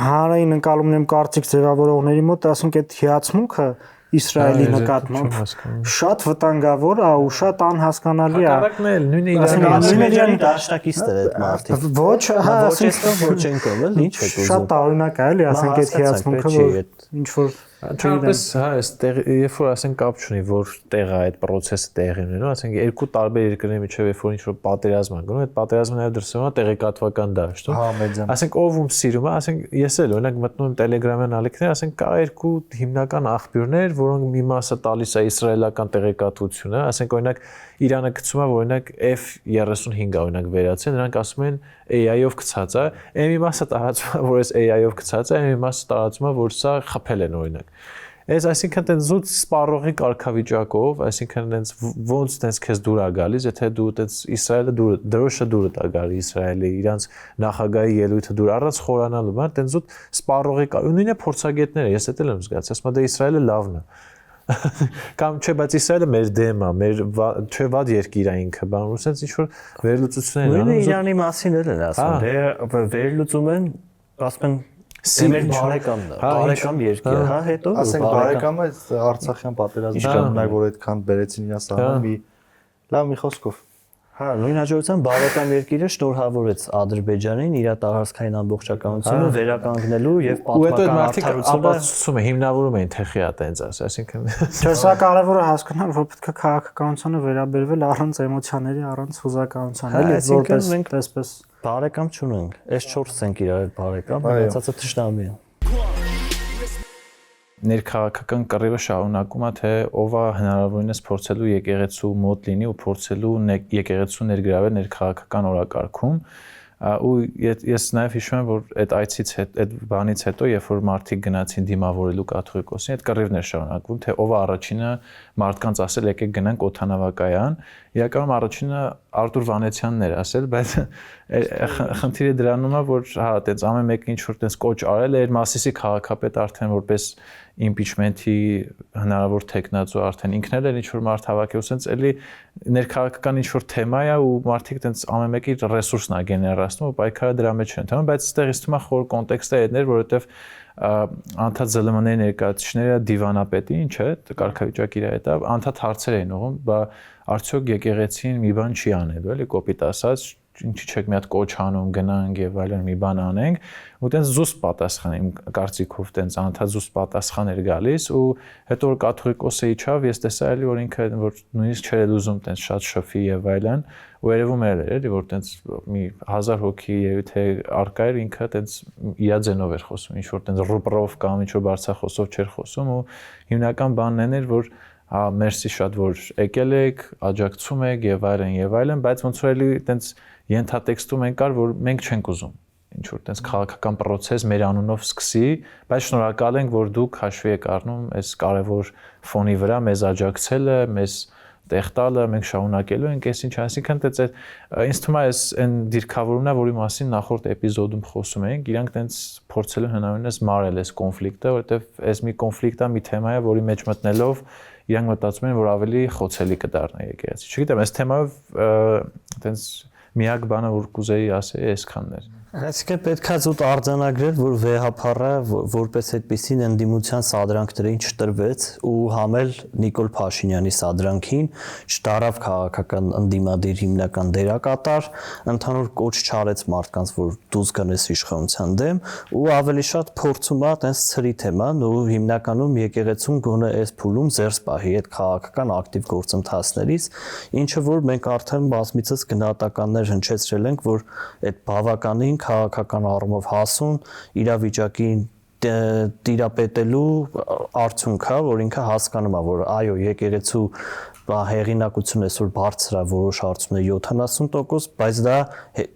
հանրային ընկալումն եմ կարծիք ձևավորողների մոտ, ասենք այդ հիացմունքը Իսրայելի նկատմամբ շատ վտանգավոր է ու շատ անհասկանալի է։ Հակառակն էլ նույնը Իրանի դաշնակիցներ այդ մարդիկ։ Ոչ, հա, Ոչենկով էլ ինչ է ուզում։ շատ տարօրինակ է էլի, ասենք այդ հիացմունքը, որ ինչ որ Չնայած հա, այստեղ երբ որ ասենք կապ չունի, որ տեղ է այդ process-ը տեղի ունենում, ասենք երկու տարբեր երկրների միջև երբ որ ինչ որ պատերազմ է գնում, այդ պատերազմը նաև դրսևորվում է տեղեկատվական դաշտում։ Հա, մեծան։ Ասենք ով ում սիրում է, ասենք ես էլ օրինակ մտնում եմ Telegram-յան ալիքներ, ասենք կա երկու հիմնական աղբյուրներ, որոնք մի մասը տալիս է իսրայելական տեղեկատվությունը, ասենք օրինակ Իրանը գցում է օրինակ F-35 օրինակ վերացել, նրանք ասում են AI-ով գցած է, այն մի մասը տարածում է, որ այս AI-ով գցած է, այն մի մասը տարածում է, որ սա խփել են օրինակ։ Այս այսինքն տենց զուտ սպառողի կարգավիճակով, այսինքն տենց ոնց տենց քեզ դուր է գալիս, եթե դու տենց Իսրայելը դրոշը դուրը տա գալի Իսրայելի, իրանց նախագահի ելույթը դուր առանց խորանալու, բան, տենց զուտ սպառողի նույնը փորձագետները, ես դա եմ զգացել, ասում եմ դե Իսրայելը լավն է։ Կամ չէ, բայց Իսրայելը մեր դեմ է, մեր չէ վատ երկիր է ինքը, բան, ու sense ինչ որ վերլուծություններ են անում։ Նույնը Իրանի մասին էլ են ասում, դե վերլուծում են, ասում են մեր բարեկամն է, բարեկամ երկիր, հա, հետո ասենք բարեկամը Արցախյան պատերազմի ժամանակ որ այդքան բերեցին իրաց սահման մի լավ մի խոսքով Հա, նույն հաջողության բարեկամ երկիրը շնորհավորեց Ադրբեջանին իր տարածքային ամբողջականությունը վերականգնելու եւ պատմական արդարությունը ապացուցում է հիմնավորում էին թեխի է տենց ասես, այսինքն Չէ, սա կարևոր է հասկանալ, որ պետք է քաղաքականությանը վերաբերվել առանց էմոցիաների, առանց հուզականության, էլի որպես այսպես բարեկամ չունենք, այս 4 ենք իրար բարեկամ, մնացածը թշնամի են ներքաղաքական կռիվը շարունակում է թե ով է հնարավորինս փորձելու եկեղեցու մոտ լինի ու փորձելու եկեղեցու ներգրավել ներքաղաքական օրակարգում ու ես նաև հիշում եմ որ այդ այցից հետ այդ բանից հետո երբ որ մարդիկ գնացին դիմավորելու կաթողիկոսին այդ կռիվն էր շարունակվում թե ով է առաջինը մարդկանց ասել եկեք գնանք օթանավակայան իրականում առաջինը Արտուր Վանեցյանն էր ասել բայց խնդիրը դրանում է որ հա այդպես ամեն մեկը ինչ որ այդպես կոչ արել էր Մասիսի քաղաքապետ արդեն որպես impeachment-ի հնարավոր տեխնացու արդեն ինքն էլ ինչ որ մարդ հավաքել ու sense էլի ներքաղաքական ինչ որ թեմա է ու մարդիկ այդպես ամեն մեկի ռեսուրսն է գեներացնում ու պայքարը դրա մեջ են թվում բայց այստեղ իստում է խոր կոնտեքստը այդներ որովհետև անդադ ԶԼՄ-ների ներկայացուցիչները դիվանապետի ինչ է կարգավիճակի իր հետ անդադ հարցեր էին ուղղում բա արդյոք եկեղեցին մի բան չի անելու էլի կոպիտ ասած ինչի՞ չեք մի հատ կոչ անում գնանք եւ այլն մի բան անենք ու տենց զուսպ պատասխան իմ կարծիքով տենց անդադ զուսպ պատասխան էր գալիս ու հետո որ կաթողիկոսը իջավ ես տեսա էլի որ ինքը որ նույնիսկ չէր ուզում տենց շատ շփի եւ այլն ու երևում էր էլի որ տենց մի 1000 հոգի եւ թե արկա էր ինքը տենց իր ձենով էր խոսում ինչ որ տենց ռուպրով կամ ինչ որ բարձրախոսով չէր խոսում ու հիմնական բանն էր որ հա մերսի շատ որ եկել եք աջակցում եք եւ այլն բայց ոնց որ էլի տենց ենթատեքստում են կար որ մենք չենք ուզում ինչ որ տենց քաղաքական process մեր անունով սկսի բայց շնորհակալ ենք որ դուք հաշվի եք առնում այս կարևոր ֆոնի վրա մեզ աջակցելը մեզ տեղ տալը մենք շարունակելու ենք այս ինչ այսինքն տենց ինձ թվում է այս այն դիրքավորումն է որի մասին նախորդ էպիզոդում խոսում էինք իրանք տենց փորձել են հնարավորինս մարել այս կոնֆլիկտը որովհետև այս մի կոնֆլիկտը մի թեմա է որի մեջ մտնելով իրանք մտածում են որ ավելի խոցելի կդառնա եկեղեցի չգիտեմ այս թեմայով տենց միակ բանը որ կուզեի ասեի այսքանն էր Այսինքն պետք է զուտ արձանագրել, որ վեհապարը որպես այդպեսին ընդդիմության սադրանքներին չտրվեց ու համել Նիկոլ Փաշինյանի սադրանքին չդարավ քաղաքական ընդդիմադիր հիմնական դերակատար, ընդհանուր կոչ չարեց մարդկանց, որ դուրս գնես իշխանության դեմ ու ավելի շատ փորձում է այտենց ծրի թեման ու հիմնականում եկեղեցուն գոնե այս փուլում զերծ պահի այդ քաղաքական ակտիվ գործընթացներից, ինչը որ մենք արդեն բազմիցս գնահատականներ հնչեցրել ենք, որ այդ բավականին քաղաքական առումով հասուն իրավիճակին տիրապետելու արդյունքա, որ ինքը հասկանում է, որ այո, եկեղեցու հեղինակությունը այսօր բարձր է որոշ հարցումներ 70%, բայց դա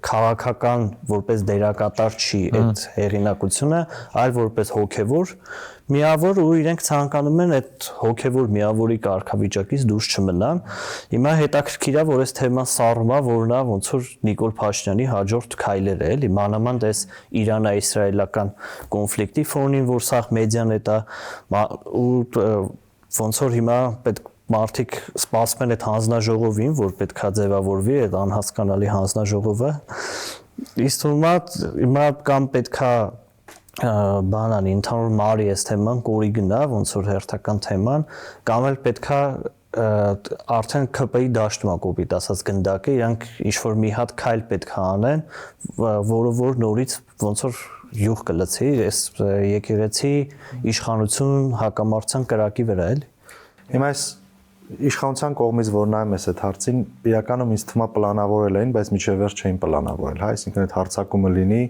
քաղաքական որպես դերակատար չի այդ հեղինակությունը, այլ որպես հոգևոր միավոր ու իրենք ցանկանում են այդ հոգևոր միավորի կարգավիճակից դուրս չմնան։ Հիմա հետաքրքիր է, որ այս թեման սառում է, որն է ոնց որ Նիկոլ Փաշինյանի հաջորդ քայլերը էլի, մանավանդ այս Իրано-իսրայելական կոնֆլիկտի ֆոնին, որ սա մեդիան է դա ու ոնց որ հիմա պետք մարդիկ սպասում են այդ հանձնաժողովին, որ պետքա ձևավորվի այդ անհասկանալի հանձնաժողովը։ Իսկ հիմա կամ պետքա բանանի ընդհանուր մարի այս թեման կորի գնա, ոնց որ հերթական թեման, կամ էլ պետքա արդեն ԿՊ-ի դաշտում կոպիտ ասած գնդակը, իրանք ինչ-որ մի հատ քայլ պետք է անեն, որը որ նորից ոնց որ յուղ կլցի, այս եկեղեցի իշխանություն հակամարտության կրակի վրա էլի։ Հիմա այս իշխանության կողմից որ նայում ես այդ հարցին, իրականում ինձ թվում է պլանավորել էին, բայց միջև վերջ չէին պլանավորել, հա, այսինքն այդ հարցակումը լինի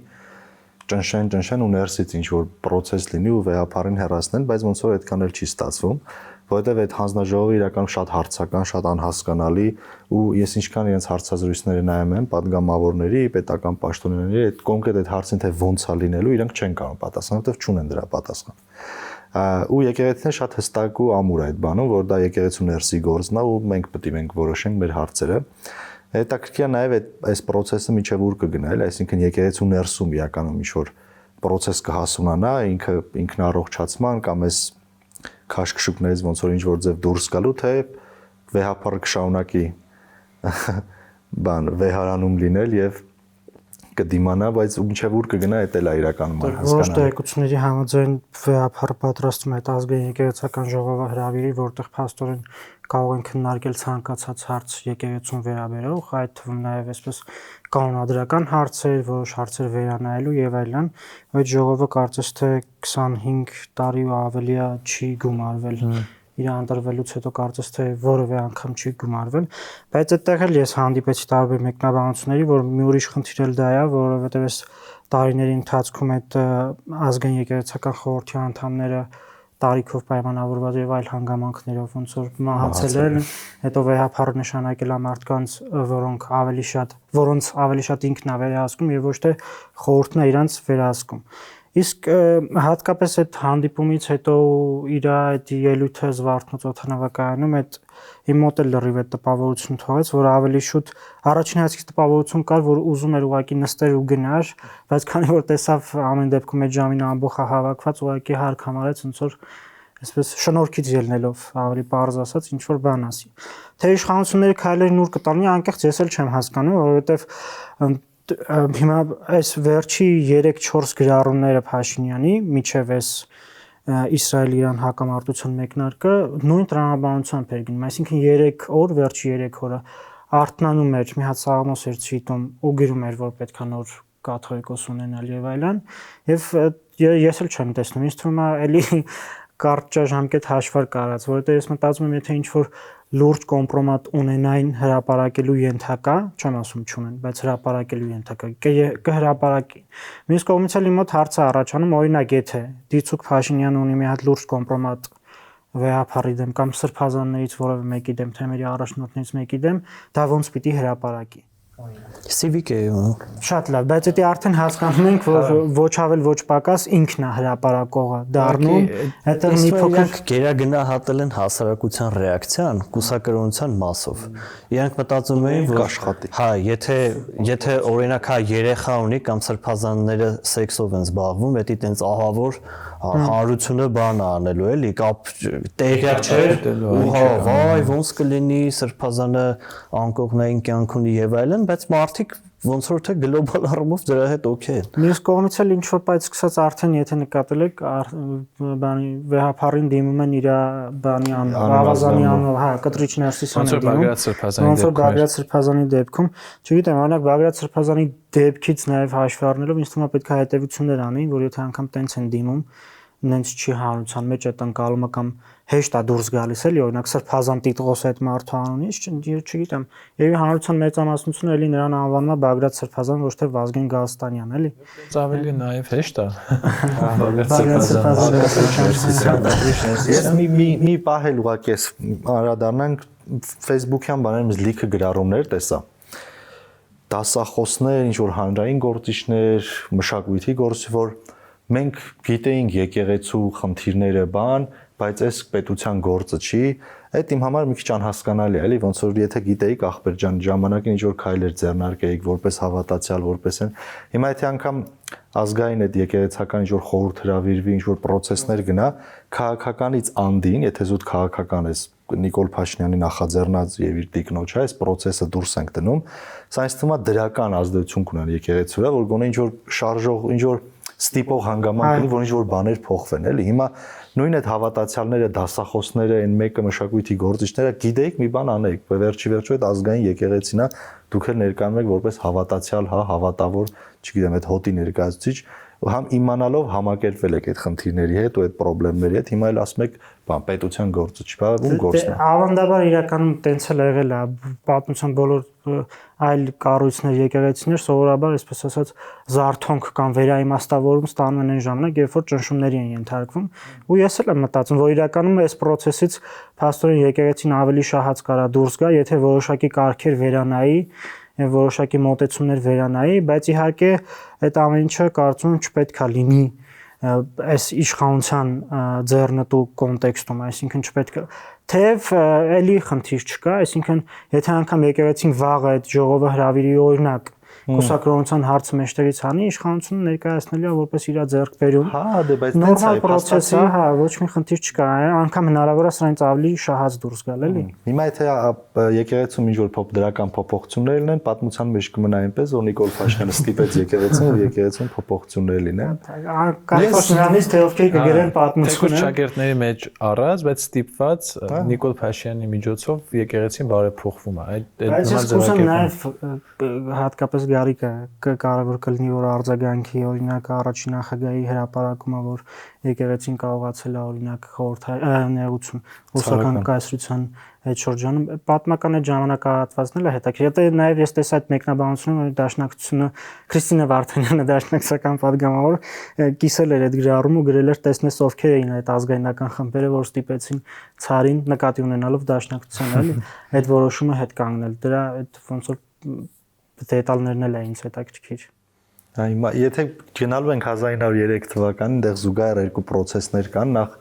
ճնշեն ու ներսից ինչ որ process լինի ու վեհապարին հեռացնեն, բայց ոնց որ այդքան էլ չի ստացվում, որովհետև այդ հանձնաժողովը իրականում շատ հարցական, շատ անհասկանալի ու ես ինչքան իրենց հարցազրույցները նայում եմ падգամավորների, պետական պաշտոնյաների, այդ կոնկրետ այդ հարցին թե ոնց է լինելու, իրանք չեն կարող պատասխանել, որովհետև չունեն դրա պատասխան։ Ու եկեղեցին շատ հստակ ու ամուր է այդ բանում, որ դա եկեղեցու ներսի գործն է ու մենք պետք է որոշենք մեր հարցերը։ Հետաքրքիր է նաև այս process-ը միջև ուր կգնա, այսինքն եկեղեցու ներսում իրականում ինչ որ process կհասունանա, ինքը ինքնառողջացման կամ այս քաշքշուկներից ոնց որ ինչ որ ձև դուրս գալու, թե վեհապարը կշարունակի վեհարանում լինել եւ կդիմանա, բայց մինչև ուր կգնա, դա էլ է իրականում հասկանալի։ Որոշ տեղեկությունների համաձայն վեհապարը պատրաստում է այդ ազգային եկեղեցական ժողովը հրավիրի, որտեղ փաստորեն կարող են քննարկել ցանկացած հարց եկեղեցուն վերաբերող, այդ թվում նաև այսպես կանոնադրական հարցեր, որոշ հարցեր վերանայելու եւ այլն, այդ ժողովը կարծես թե 25 տարի ու ավելի չի գումարվել իրանտրվելուց հետո կարծես թե որևէ անգամ չի գումարվել, բայց այդտեղ էլ ես հանդիպեցի տարբեր մեկնաբանությունների, որ մի ուրիշ խնդիր էլ դա է, որովհետեւ այս տարիների ընթացքում այդ ազգային եկեղեցական խորհրդի անդամները տարիքով պայմանավորված եւ այլ հանգամանքներով ոնց որ մահացել են, հետո վեհապարը նշանակել է մարդկանց, որոնց ավելի շատ ինքն է վերահսկում եւ ոչ թե խորհուրդն է իրանց վերահսկում։ Իսկ հատկապես այդ հանդիպումից հետո իր այդ ելույթը Զվարթնոց օդանավակայանում այդ իմ մոտ էլ լրիվ այդ տպավորություն թողեց, որ ավելի շուտ առաջին հայացքից տպավորություն կար, որ ուզում էր ուղղակի նստեր ու գնար, բայց քանի որ տեսավ ամեն դեպքում այդ ժամին ամբողջ հավաքված ուղղակի հարկ համարեց ոնց որ այսպես շնորհքից ելնելով ավելի բարձ ասած ինչ որ բան ասի։ Թե իշխանությունների քայլերն ուր կտալնի, անկեղծ ես էլ չեմ հասկանում, որովհետև հիմա այս վերջի 3-4 գրառումները Փաշինյանի միջև այս Իսրայել-Իրան հակամարտության մեկնարկը նույն տրամաբանությամբ էր գնում, այսինքն 3 օր, վերջի 3 օրը արթնանում էր, մի հատ սաղմոս էր ցույտում ու գրում էր, որ պետքա նոր կաթողիկոս ունենալ եւ այլն, եւ ես էլ չեմ տեսնում, ինձ թվում է էլի կարճաժամկետ հաշվարկ արած, որովհետեւ ես մտածում եմ, եթե ինչ-որ լուրջ կոմպրոմատ ունենային հրապարակելու ենթակա, չեմ ասում չունեն, բայց հրապարակելու ենթակա կհրապարակի։ Մյուս կողմից էլ իմ մոտ հարց է առաջանում, օրինակ, եթե Դիցուք Փաշինյանը ունի մի հատ լուրջ կոմպրոմատ վեհապարի դեմ կամ սրբազաններից որևէ մեկի դեմ, թեմերի առաջնորդներից մեկի դեմ, դա ոնց պիտի հրապարակի։ Civic է Շատ լավ, բայց դա արդեն հասկանում ենք, որ ոչ ավել ոչ պակաս ինքն է հրապարակողը դառնում, այդտեղ մի փոքր գերագնահատել են հասարակության ռեակցիան կուսակրոնության մասով։ Իրանք մտածում էին, որ աշխատի։ Հա, եթե օրինակ երեխա ունի կամ սրբազանները սեքսով են զբաղվում, դա տենց ահավոր հանրությունը բան անելու էլի, կապ տեղյակ չէ, ու հա, վայ, ոնց կլինի սրբազանը անկողնային կյանք ունի եւ այլն, բայց մարդիկ ոնց որ թե գլոբալ առումով դրա հետ օքեյ են։ Մյուս կողմից էլ ինչ որ բայց սկսած արդեն եթե նկատել եք բանի վեհապարին դիմում են իր բանի ավազանի անով, հա, կտրիչ Ներսիսյանը դիմում։ Ոնց որ Բագրատ Սրբազանի դեպքում, չգիտեմ, օրինակ Բագրատ Սրբազանի դեպքից նաև հաշվի առնելով ինձ թվում է պետք է հետևություններ անեին, որ եթե անգամ տենց են դիմում, նենց չի հանրության մեջ այդ ընկալումը կամ հեշտ է դուրս գալիս էլի, օրինակ Սրբազան Տիտղոս այդ մարդու անունից, չգիտեմ, եւ հանրության մեծամասնությունը էլի նրան անվանում է Բագրատ Սրբազան, ոչ թե Վազգեն Գալստանյան, էլի։ Ավելի նաեւ հեշտ է։ Ես մի պահ էլ ուղղակի ես անդրադառնանք Facebook-յան բաներում լիքը գրառումներ տեսա։ Դասախոսներ, ինչ որ հանրային գործիչներ, մշակույթի գործիչ, որ մենք գիտեինք եկեղեցու խնդիրները բան, բայց այս պետության գործը չի, այդ իմ համար մի քիչ անհասկանալի է, էլի, ոնց որ եթե գիտեիք ախպեր ջան, ժամանակին ինչ որ քայլեր ձեռնարկեիք, որպես հավատացյալ, որպես են։ Հիմա եթե անգամ ազգային այդ եկեղեցական ինչ որ խորհուրդ հրավիրվի, ինչ որ process-ներ գնա, քաղաքականից անդին, եթե զուտ քաղաքական ես Նիկոլ Փաշինյանի նախաձեռնած եւ իր տիկնոջ, այս process-ը դուրս ենք դնում, սա ինձ թվում է դրական ազդեցություն կունենա եկեղեցու վրա, որ գոնե ինչ որ շարժող, ինչ որ ստիպող հանգամանք լինի, որ ինչ որ բաներ փոխվեն, էլի։ Հիմա նույն այդ հավատացյալները, դասախոսները, այն մեկը մշակույթի գործիչները գիտեիք մի բան անեիք, վերջի վերջո այդ ազգային եկեղեցին է, դուք էլ ներկայանում եք որպես հավատացյալ, հա, հավատավոր, չգիտեմ, այդ հոտի ներկայացուցիչ, համ իմանալով համակերպվել եք այդ խնդիրների հետ ու այդ խնդիրների հետ, հիմա էլ ասում եք, բան, պետության գործը չի, բա ում գործն է։ Ավանդաբար իրականում տենց էլ եղել է, պատմության բոլոր այլ կառույցներ, եկեղեցիներ սովորաբար, այսպես ասած, զարթոնք կամ վերաիմաստավորում ստանում են այն ժամանակ, երբ որ ճնշումների են ենթարկվում, ու ես էլ եմ մտածում, որ իրականում այս process-ից փաստորեն եկեղեցին ավելի շահած կարա դուրս գա, եթե որոշակի կարգեր վերանայի, որոշակի մոտեցումներ վերանայի, բայց իհարկե այդ ամեն ինչը կարծում եմ չպետք է լինի այս իշխանության ձեռնտու կոնտեքստում, այսինքն չպետք է թեև էլի խնդիր չկա, այսինքն եթե անգամ եկեղեցին վաղը այդ ժողովը հրավիրի օրինակ կուսակրոնության հարցը մեջտեղից հանի, իշխանությունը ներկայացնելի է որպես իր ձեռքբերում։ Հա, դե բայց նորմալ process է, հա, ոչ մի խնդիր չկա, անգամ հնարավոր է սրանից ավելի շահած դուրս գալ, էլի։ Հիմա եթե եկեղեցում ինչ որ դրական փոփոխություններ լինեն, պատմության մեջ կմնա այնպես, որ Նիկոլ Փաշինյանը ստիպեց եկեղեցուն ու եկեղեցուն փոփոխություններ լինեն։ Կարծես նրանից թե ովքեր կգրեն պատմությունը։ Շագերտների մեջ առած, բայց ստիպված Նիկոլ Փաշինյանի միջոցով եկեղեցին բարեփոխվում է։ Բայց ես կուզեմ նաև հատկապես Գարիկը կարևոր կլինի որ արձագանքի օրինակ առաջին նախագահի հրապարակումը որ եկեղեցին կարողացել է օրինակ խորհրդային ռուսական կայսրության այդ շրջանում պատմական այդ ժամանակահատվածն էլ է հետաքրքիր։ Եթե նաև ես տեսա այդ մեկնաբանությունը որ դաշնակցությունը Քրիստինե Վարդանյանը դաշնակցական падգամավոր կիսել էր այդ գրառումը ու գրել էր տեսնես ովքեր էին այդ ազգայնական խմբերը որ ստիպեցին ցարին նկատի ունենալով դաշնակցության էլի այդ որոշումը հետ կանգնել դրա այդ ոնց որ դետալներն էլ էին հետաքրքիր։ Հիմա եթե գնալու ենք 1903 թվականին, այնտեղ զուգահեռ երկու process-ներ կան, նախ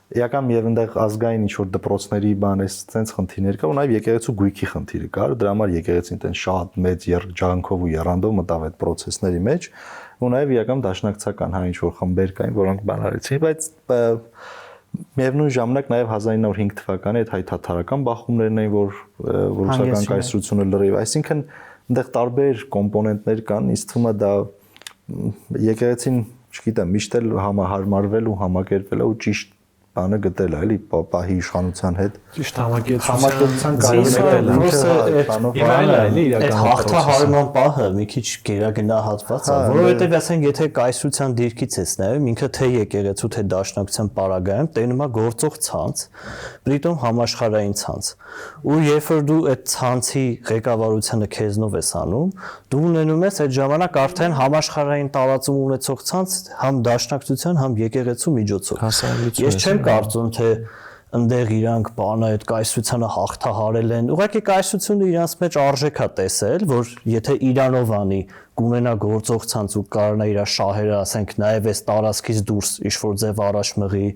Իական եւ այնտեղ ազգային ինչ որ դպրոցների բան էս ցենց խնդիրներ կա ու նաեւ եկեղեցու գույքի խնդիրը կար դրա համար եկեղեցին տեն շատ մեծ ջանքով ու երանդով մտավ այդ process-ների մեջ ու նաեւ իական դաշնակցական հա ինչ որ խմբեր կային որոնք բան արեցին բայց միևնույն ժամանակ նաեւ 1905 թվականի այդ հայ-թաթարական բախումներն էին որ ռուսական կայսրությունը լրիվ այսինքն այնտեղ տարբեր կոմպոնենտներ կան ինձ թվում է դա եկեղեցին չգիտեմ միշտ էլ համահարմարվել ու համակերպվել ու ճիշտ բանը գտել է, էլի, պահի իշխանության հետ։ Ճիշտ համակերպության այդ հաղթահարման պահը մի քիչ գերագնահատված է, որովհետև ասենք եթե կայսրության դիրքից ես նայում, ինքը թե եկեղեցու թե դաշնակցության պարագայում տենում է գործող ցանց, պրիտոմ համաշխարհային ցանց։ Ու երբ որ դու այդ ցանցի ղեկավարությունը քեզնով ես անում, դու ունենում ես այդ ժամանակ արդեն համաշխարհային տարածում ունեցող ցանց համ դաշնակցության, համ եկեղեցու միջոցով։ Ես չեմ կարծում թե ընդեղ իրանք բանը այդ կայսրությանը հաղթահարել են։ Ուղղակի կայսրությունը իրանց մեջ արժեք է տեսել, որ եթե Իրանով անի կունենա գործող ցանց ու կարողանա իր շահերը, ասենք, նաև այս տարածքից դուրս ինչ-որ ձև առաջ մղի,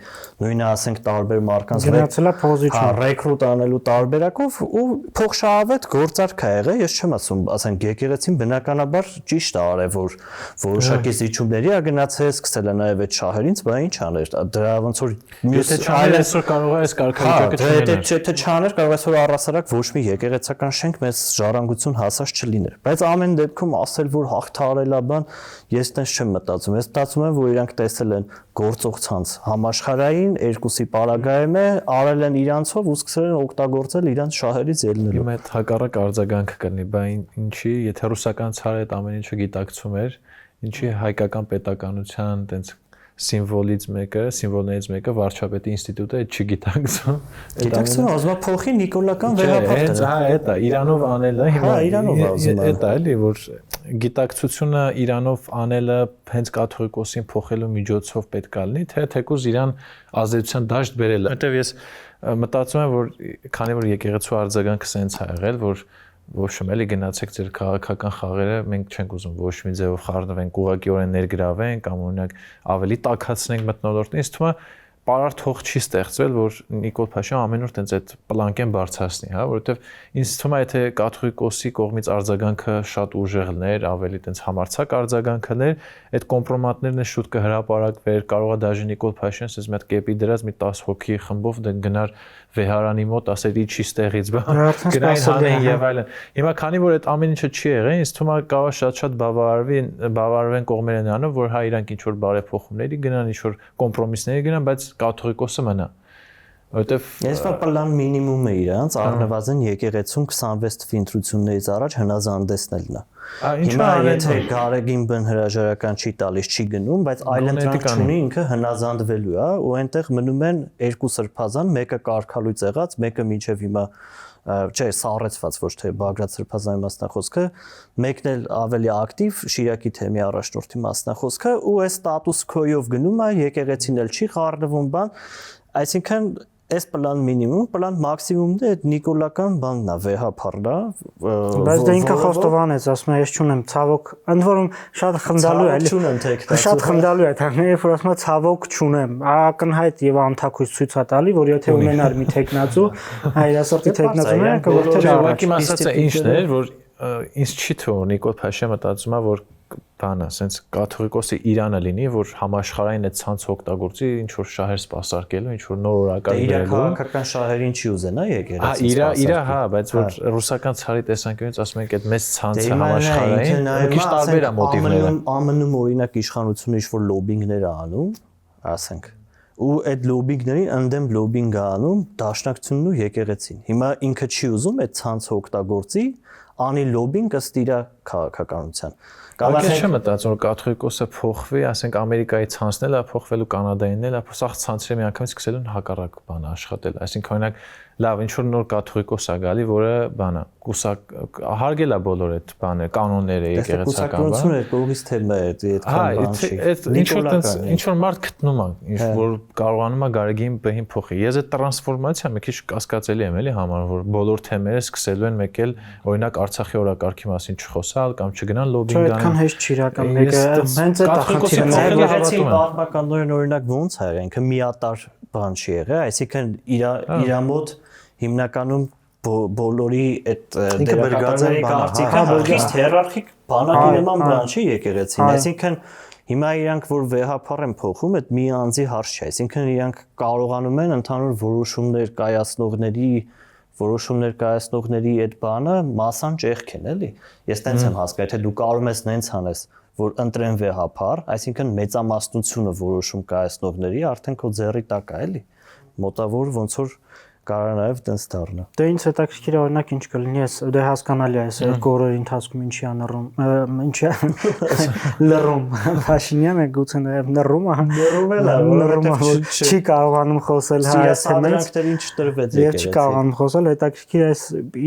նույնը ասենք տարբեր մարկանց գնացելա փոզիչն ռեկրուտ անելու տարբերակով ու փոխշահավետ գործարք է եղել, ես չեմ ասում, ասենք եկեղեցին բնականաբար ճիշտ է արել, որ որոշակի զիջումների է գնացել, սկսել է նաև այդ շահերից, բա ինչ աներ, դրա ոնց որ եթե չաներ այսօր կարող է այս կարգավիճակը չլիներ։ Եթե չաներ կարող այսօր առասարակ ոչ մի եկեղեցական շենք մեծ ժառանգություն հասած չլիներ, բայց ամեն դեպքում ասել, որ հաղթարել է բան, ես տենց չեմ մտածում։ Ես մտածում եմ, որ իրանք տեսել են գործող ցանց համաշխարհային, երկուսի պարագայում է, արել են իրանցով ու սկսել են օգտագործել իրանց շահերից ելնելու։ Իմ այդ հակառակ արձագանքը կլինի, բա ինչի, եթե ռուսական ցարը այդ ամեն ինչը գիտակցում էր, ինչի հայկական պետականության տենց սիմվոլներից մեկը վարչապետի ինստիտուտը այդ չգիտակցում։ Գիտակցում ուզում փոխի նիկոլական վեհապարտը։ Հա, այդ է, Իրանով անելը հիմա Իրանով ուզում է։ Այդ է, էլի, որ գիտակցությունը Իրանով անելը հենց կաթողիկոսին փոխելու միջոցով պետք է լինի, թե թեկուզ Իրան ազդեցության դաշտ բերելը։ Որտեվ ես մտածում եմ, որ քանի որ եկեղեցու արձագանքը սենց է եղել, որ ոչ էլի գնացեք ձեր քաղաքական խաղերը, մենք չենք ուզում ոչ մի ձևով խառնվենք, ուղղակիորեն ներգրավենք կամ օրինակ ավելի տաքացնենք մթնոլորտին, ինձ թվում է պարարտ հող չի ստեղծվել, որ Նիկոլ Փաշինյանը ամեն օր տենց այդ պլանկեն բարձրացնի, հա, որովհետև ինձ թվում է եթե կաթողիկոսի կողմից արձագանքը շատ ուժեղ լներ, ավելի տենց համարձակ արձագանքներ, այդ կոմպրոմատներն շուտ կհրապարակվեր, կարող է դաժե Նիկոլ Փաշինյանը ասես մի հատ կեպի դրած մի 10 հոգի խմբով գնար վեհարանի մոտ, ասել իջի ստեղից, բա գնային հանեն եւ այլն։ Հիմա քանի որ այդ ամեն ինչը չի եղել, ինձ թվում է կարող շատ բավարարվեն կողմերը նրանով, որ հա իրանք ինչ որ բարեփոխումների գնան, ինչ որ կոմպրոմիսների գնան, բայց կաթողիկոսը մնա։ Որտեվ ես պլան մինիմում է իրանց, առնվազն եկեղեցում 26 թվի ընտրություններից առաջ հնազանդեցնելն է։ Հիմա եթե Գարեգին բն հրաժարական չի տալիս, չի գնում, բայց այլընտրանք չունի, ինքը հնազանդվելու է ու այնտեղ մնում են երկու սրբազան, մեկը կարգալույծ եղած, մեկը մինչև հիմա չէ, սառեցված, ոչ թե Բագրատ Սրբազանի մասնախոսքը, մեկն էլ ավելի ակտիվ Շիրակի թեմի առաջնորդի մասնախոսքը ու այս ստատուս քոյով գնում է, եկեղեցին էլ չի խառնվում բան, այսինքն այս պլան մինիմում, պլան մաքսիմումն է այդ նիկոլական բանն է, վեհապարն է։ Բայց դա ինքը խոստովանեց, ասում է, ես չունեմ, ցավոք, ընդ որում շատ խնդալու է, շատ խնդալու է, թե երբ որ ասում է ցավոք չունեմ, ակնհայտ եւ անթակույց ցույց է տալի, որ եթե ունենար մի տեխնացու, հայրասրտի տեխնացուները կողքեր առաջ։ Ասացը ինչն է, որ ինձ չի թվում Նիկոլ Փաշինյանը մտածում է, որ բանը, ասենց կաթողիկոսի Իրանը լինի, որ համաշխարհային այդ ցանցը օգտագործի ինչ որ շահեր սպասարկելու, ինչ որ նոր օրակարգ բերելու։ Իր քաղաքական շահերին չի ուզենա եկեղեցին։ Իր, հա, բայց որ ռուսական ցարի տեսանկյունից ասում ենք այդ մեծ ցանցը համաշխարհային, մի քիչ տարբեր է մոտիվները։ ԱՄՆ-ում օրինակ իշխանությունը ինչ որ լոբինգներ է անում, ասենք, ու այդ լոբինգներին ընդդեմ լոբինգ է անում դաշնակցությունն ու եկեղեցին։ Հիմա ինքը չի ուզում այդ ցանցը օգտագործի, անի լոբինգ ըստ իր քաղաքականության։ Կարող է չեմ մտածում, որ կաթողիկոսը փոխվի, ասենք Ամերիկայի ցանցն էլ է փոխվելու, Կանադային էլ է, սաղ ցանցերը միանգամից սկսել են հակառակ բան աշխատել, այսինքն օրինակ լավ, ինչ որ նոր կաթողիկոս է գալի, որը բանը, հարգել է բոլոր այդ բանը, կանոնները եկեղեցական բան։ Կուսակցությունը կողից թեմա է, այդքան բան չի։ Ինչ որ մարդ գտնում է, ինչ որ կարողանում է Գարեգին բհին փոխի։ Ես այդ տրանսֆորմացիա մի քիչ կասկածելի եմ էլի համարում, որ բոլոր թեմերը սկսելու են մեկ էլ օրինակ Արցախի օրակարգի մասին չխոսալ կամ չգնան լոբինգ անեն։ Այդքան հեշտ չի իրական մեկը հենց այդ ախտիրը եկեղեցին պատմականորեն օրինակ ոնց է եղել, ինքը միատար բան չի եղել, այսինքն իր մոտ հիմնականում բոլորի այդ դերակատարների կարծիքը խիստ հիերարխիկ բանակի նման բան չի եկեղեցին, այսինքն հիմա իրանք որ վեհապար են փոխում, այդ մի անձի հարց չէ, այսինքն իրանք կարողանում են ընդհանուր որոշումներ կայացնողների այդ բանը մասան ճեղք են, էլի։ Ես տենց եմ հասկանում, եթե դու կարող ես նենց անես, որ ընտրեն վեհապար, այսինքն մեծամասնությունը որոշում կայացնողների արդեն քո ձեռի տակ է, էլի։ Մոտավոր ոնց որ կարող նաև տենց դառնա։ Դե ինձ հետաքրքիր օրինակ ինչ կլինի, ես դե հասկանալի է, այս երկու օրերի ընթացքում ինչի անռում, ինչի լռում Փաշինյանը գուցե նաև նռում չի կարողանում խոսել հայացքից, ինչ տրվեց եկել։ Չի կարողանում խոսել, հետաքրքիր այս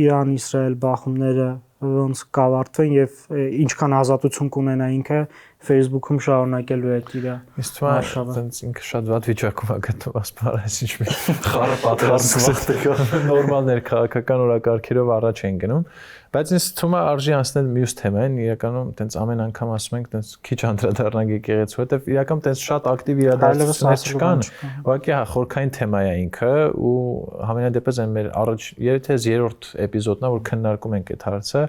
Իրան-Իսրայել բախումները ոնց կավարտվեն եւ ինչքան ազատություն կունենա ինքը Facebook-ում շարունակելու է իր Իսկ թվում է ինքը շատ վատ վիճակում է գտնվում, ասպար, այսինչ մի խառը պատրաստում նորմալ ներքաղաքական օրակարգերով առաջ են գնում, բայց ինձ թվում է արժի անցնել մյուս թեմային, իրականում տենց ամեն անգամ ասում ենք տենց քիչ անդրադառնանք եկեղեցու, որտեվ իրական տենց շատ ակտիվ իրադարձություններ չկան, ուղղակի հա խորքային թեմա է ինքը ու համենայնդեպս այն մեր առաջ երբ թե 3-րդ էպիզոդն է, որ քննարկում ենք այդ հարցը,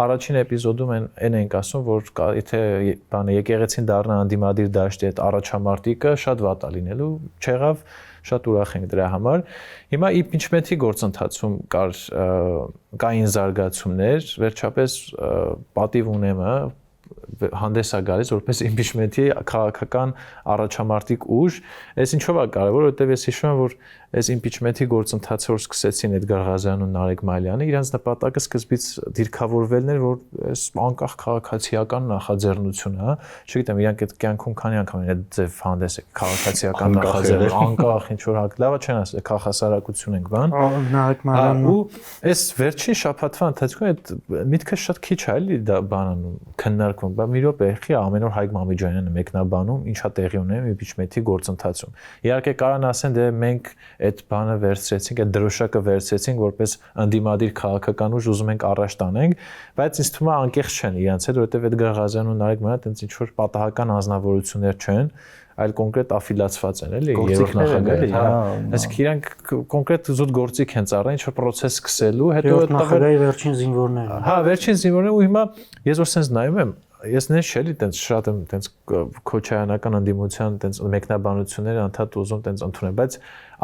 առաջին էպիզոդում այն ենք ասում, որ եթե բանը եկեղեցին դառնա անդիմադիր դաշտի այդ առաջամարտիկը շատ վատ է լինելու, չեղավ, շատ ուրախ ենք դրա համար։ Հիմա impeachment-ի գործընթացում կային զարգացումներ, վերջապես պատիվ ունեմը հանդես է գալիս որպես impeachment-ի քաղաքական առաջամարտիկ ուժ, այս ինչով է կարևոր, որովհետև ես հիշում եմ, որ այս impeachment-ի գործընթացը որ սկսեցին Էդգար Ղազարյանն ու Նարեկ Մալյանը, իրանց նպատակը սկզբից դիրքավորվելն էր, որ այս անկախ քաղաքացիական նախաձեռնություն է, չգիտեմ, իրանք այդ կյանքում քանի անգամ են այդ ձև հանդես եկել քաղաքացիական նախաձեռնություն, անկախ ինչ որ հակ, լավա չեն ասել, քաղաքասարակություն ենք բան։ Նարեկ Մալյանն ու այս վերջին շաբաթվա ընթացքում այդ միտքը շատ քիչ է էլի դա բանանում քննարկվում, բա մի րոպե եղի ամեն օր Հայկ Մամիջանյանը մեկնաբանում, ինչա տեղի ունենում impeachment-ի գործընթացում։ Իհարկե կարան ասեն, դե մենք այդ բանը վերցրեցինք, այդ դրոշակը վերցրեցինք, որպես անդիմադիր քաղաքական ուժ ուզում ենք առաջ տանենք, բայց ինձ թվում է անկեղծ չեն իրանց հետ, որովհետև Էդգար Ղազարյանն ու Նարեկ Մալյանը տենց ինչ որ պատահական անձնավորություններ չեն, այլ կոնկրետ աֆիլացված են, էլի, երրորդ նախագահի, հա։ Այսինքն իրանք կոնկրետ զուտ գործիք են ծառայել, ինչ որ process սկսելու, հետո այդ նախագահի վերջին զինվորները։ Հա, վերջին զինվորները ու հիմա ես որ sense նայում եմ, ես նես չէ՞ տենց շատ եմ տենց քոչայանական անդիմության տենց մեկնաբանությունները անդադ ուզում տենց ընդունել, բայց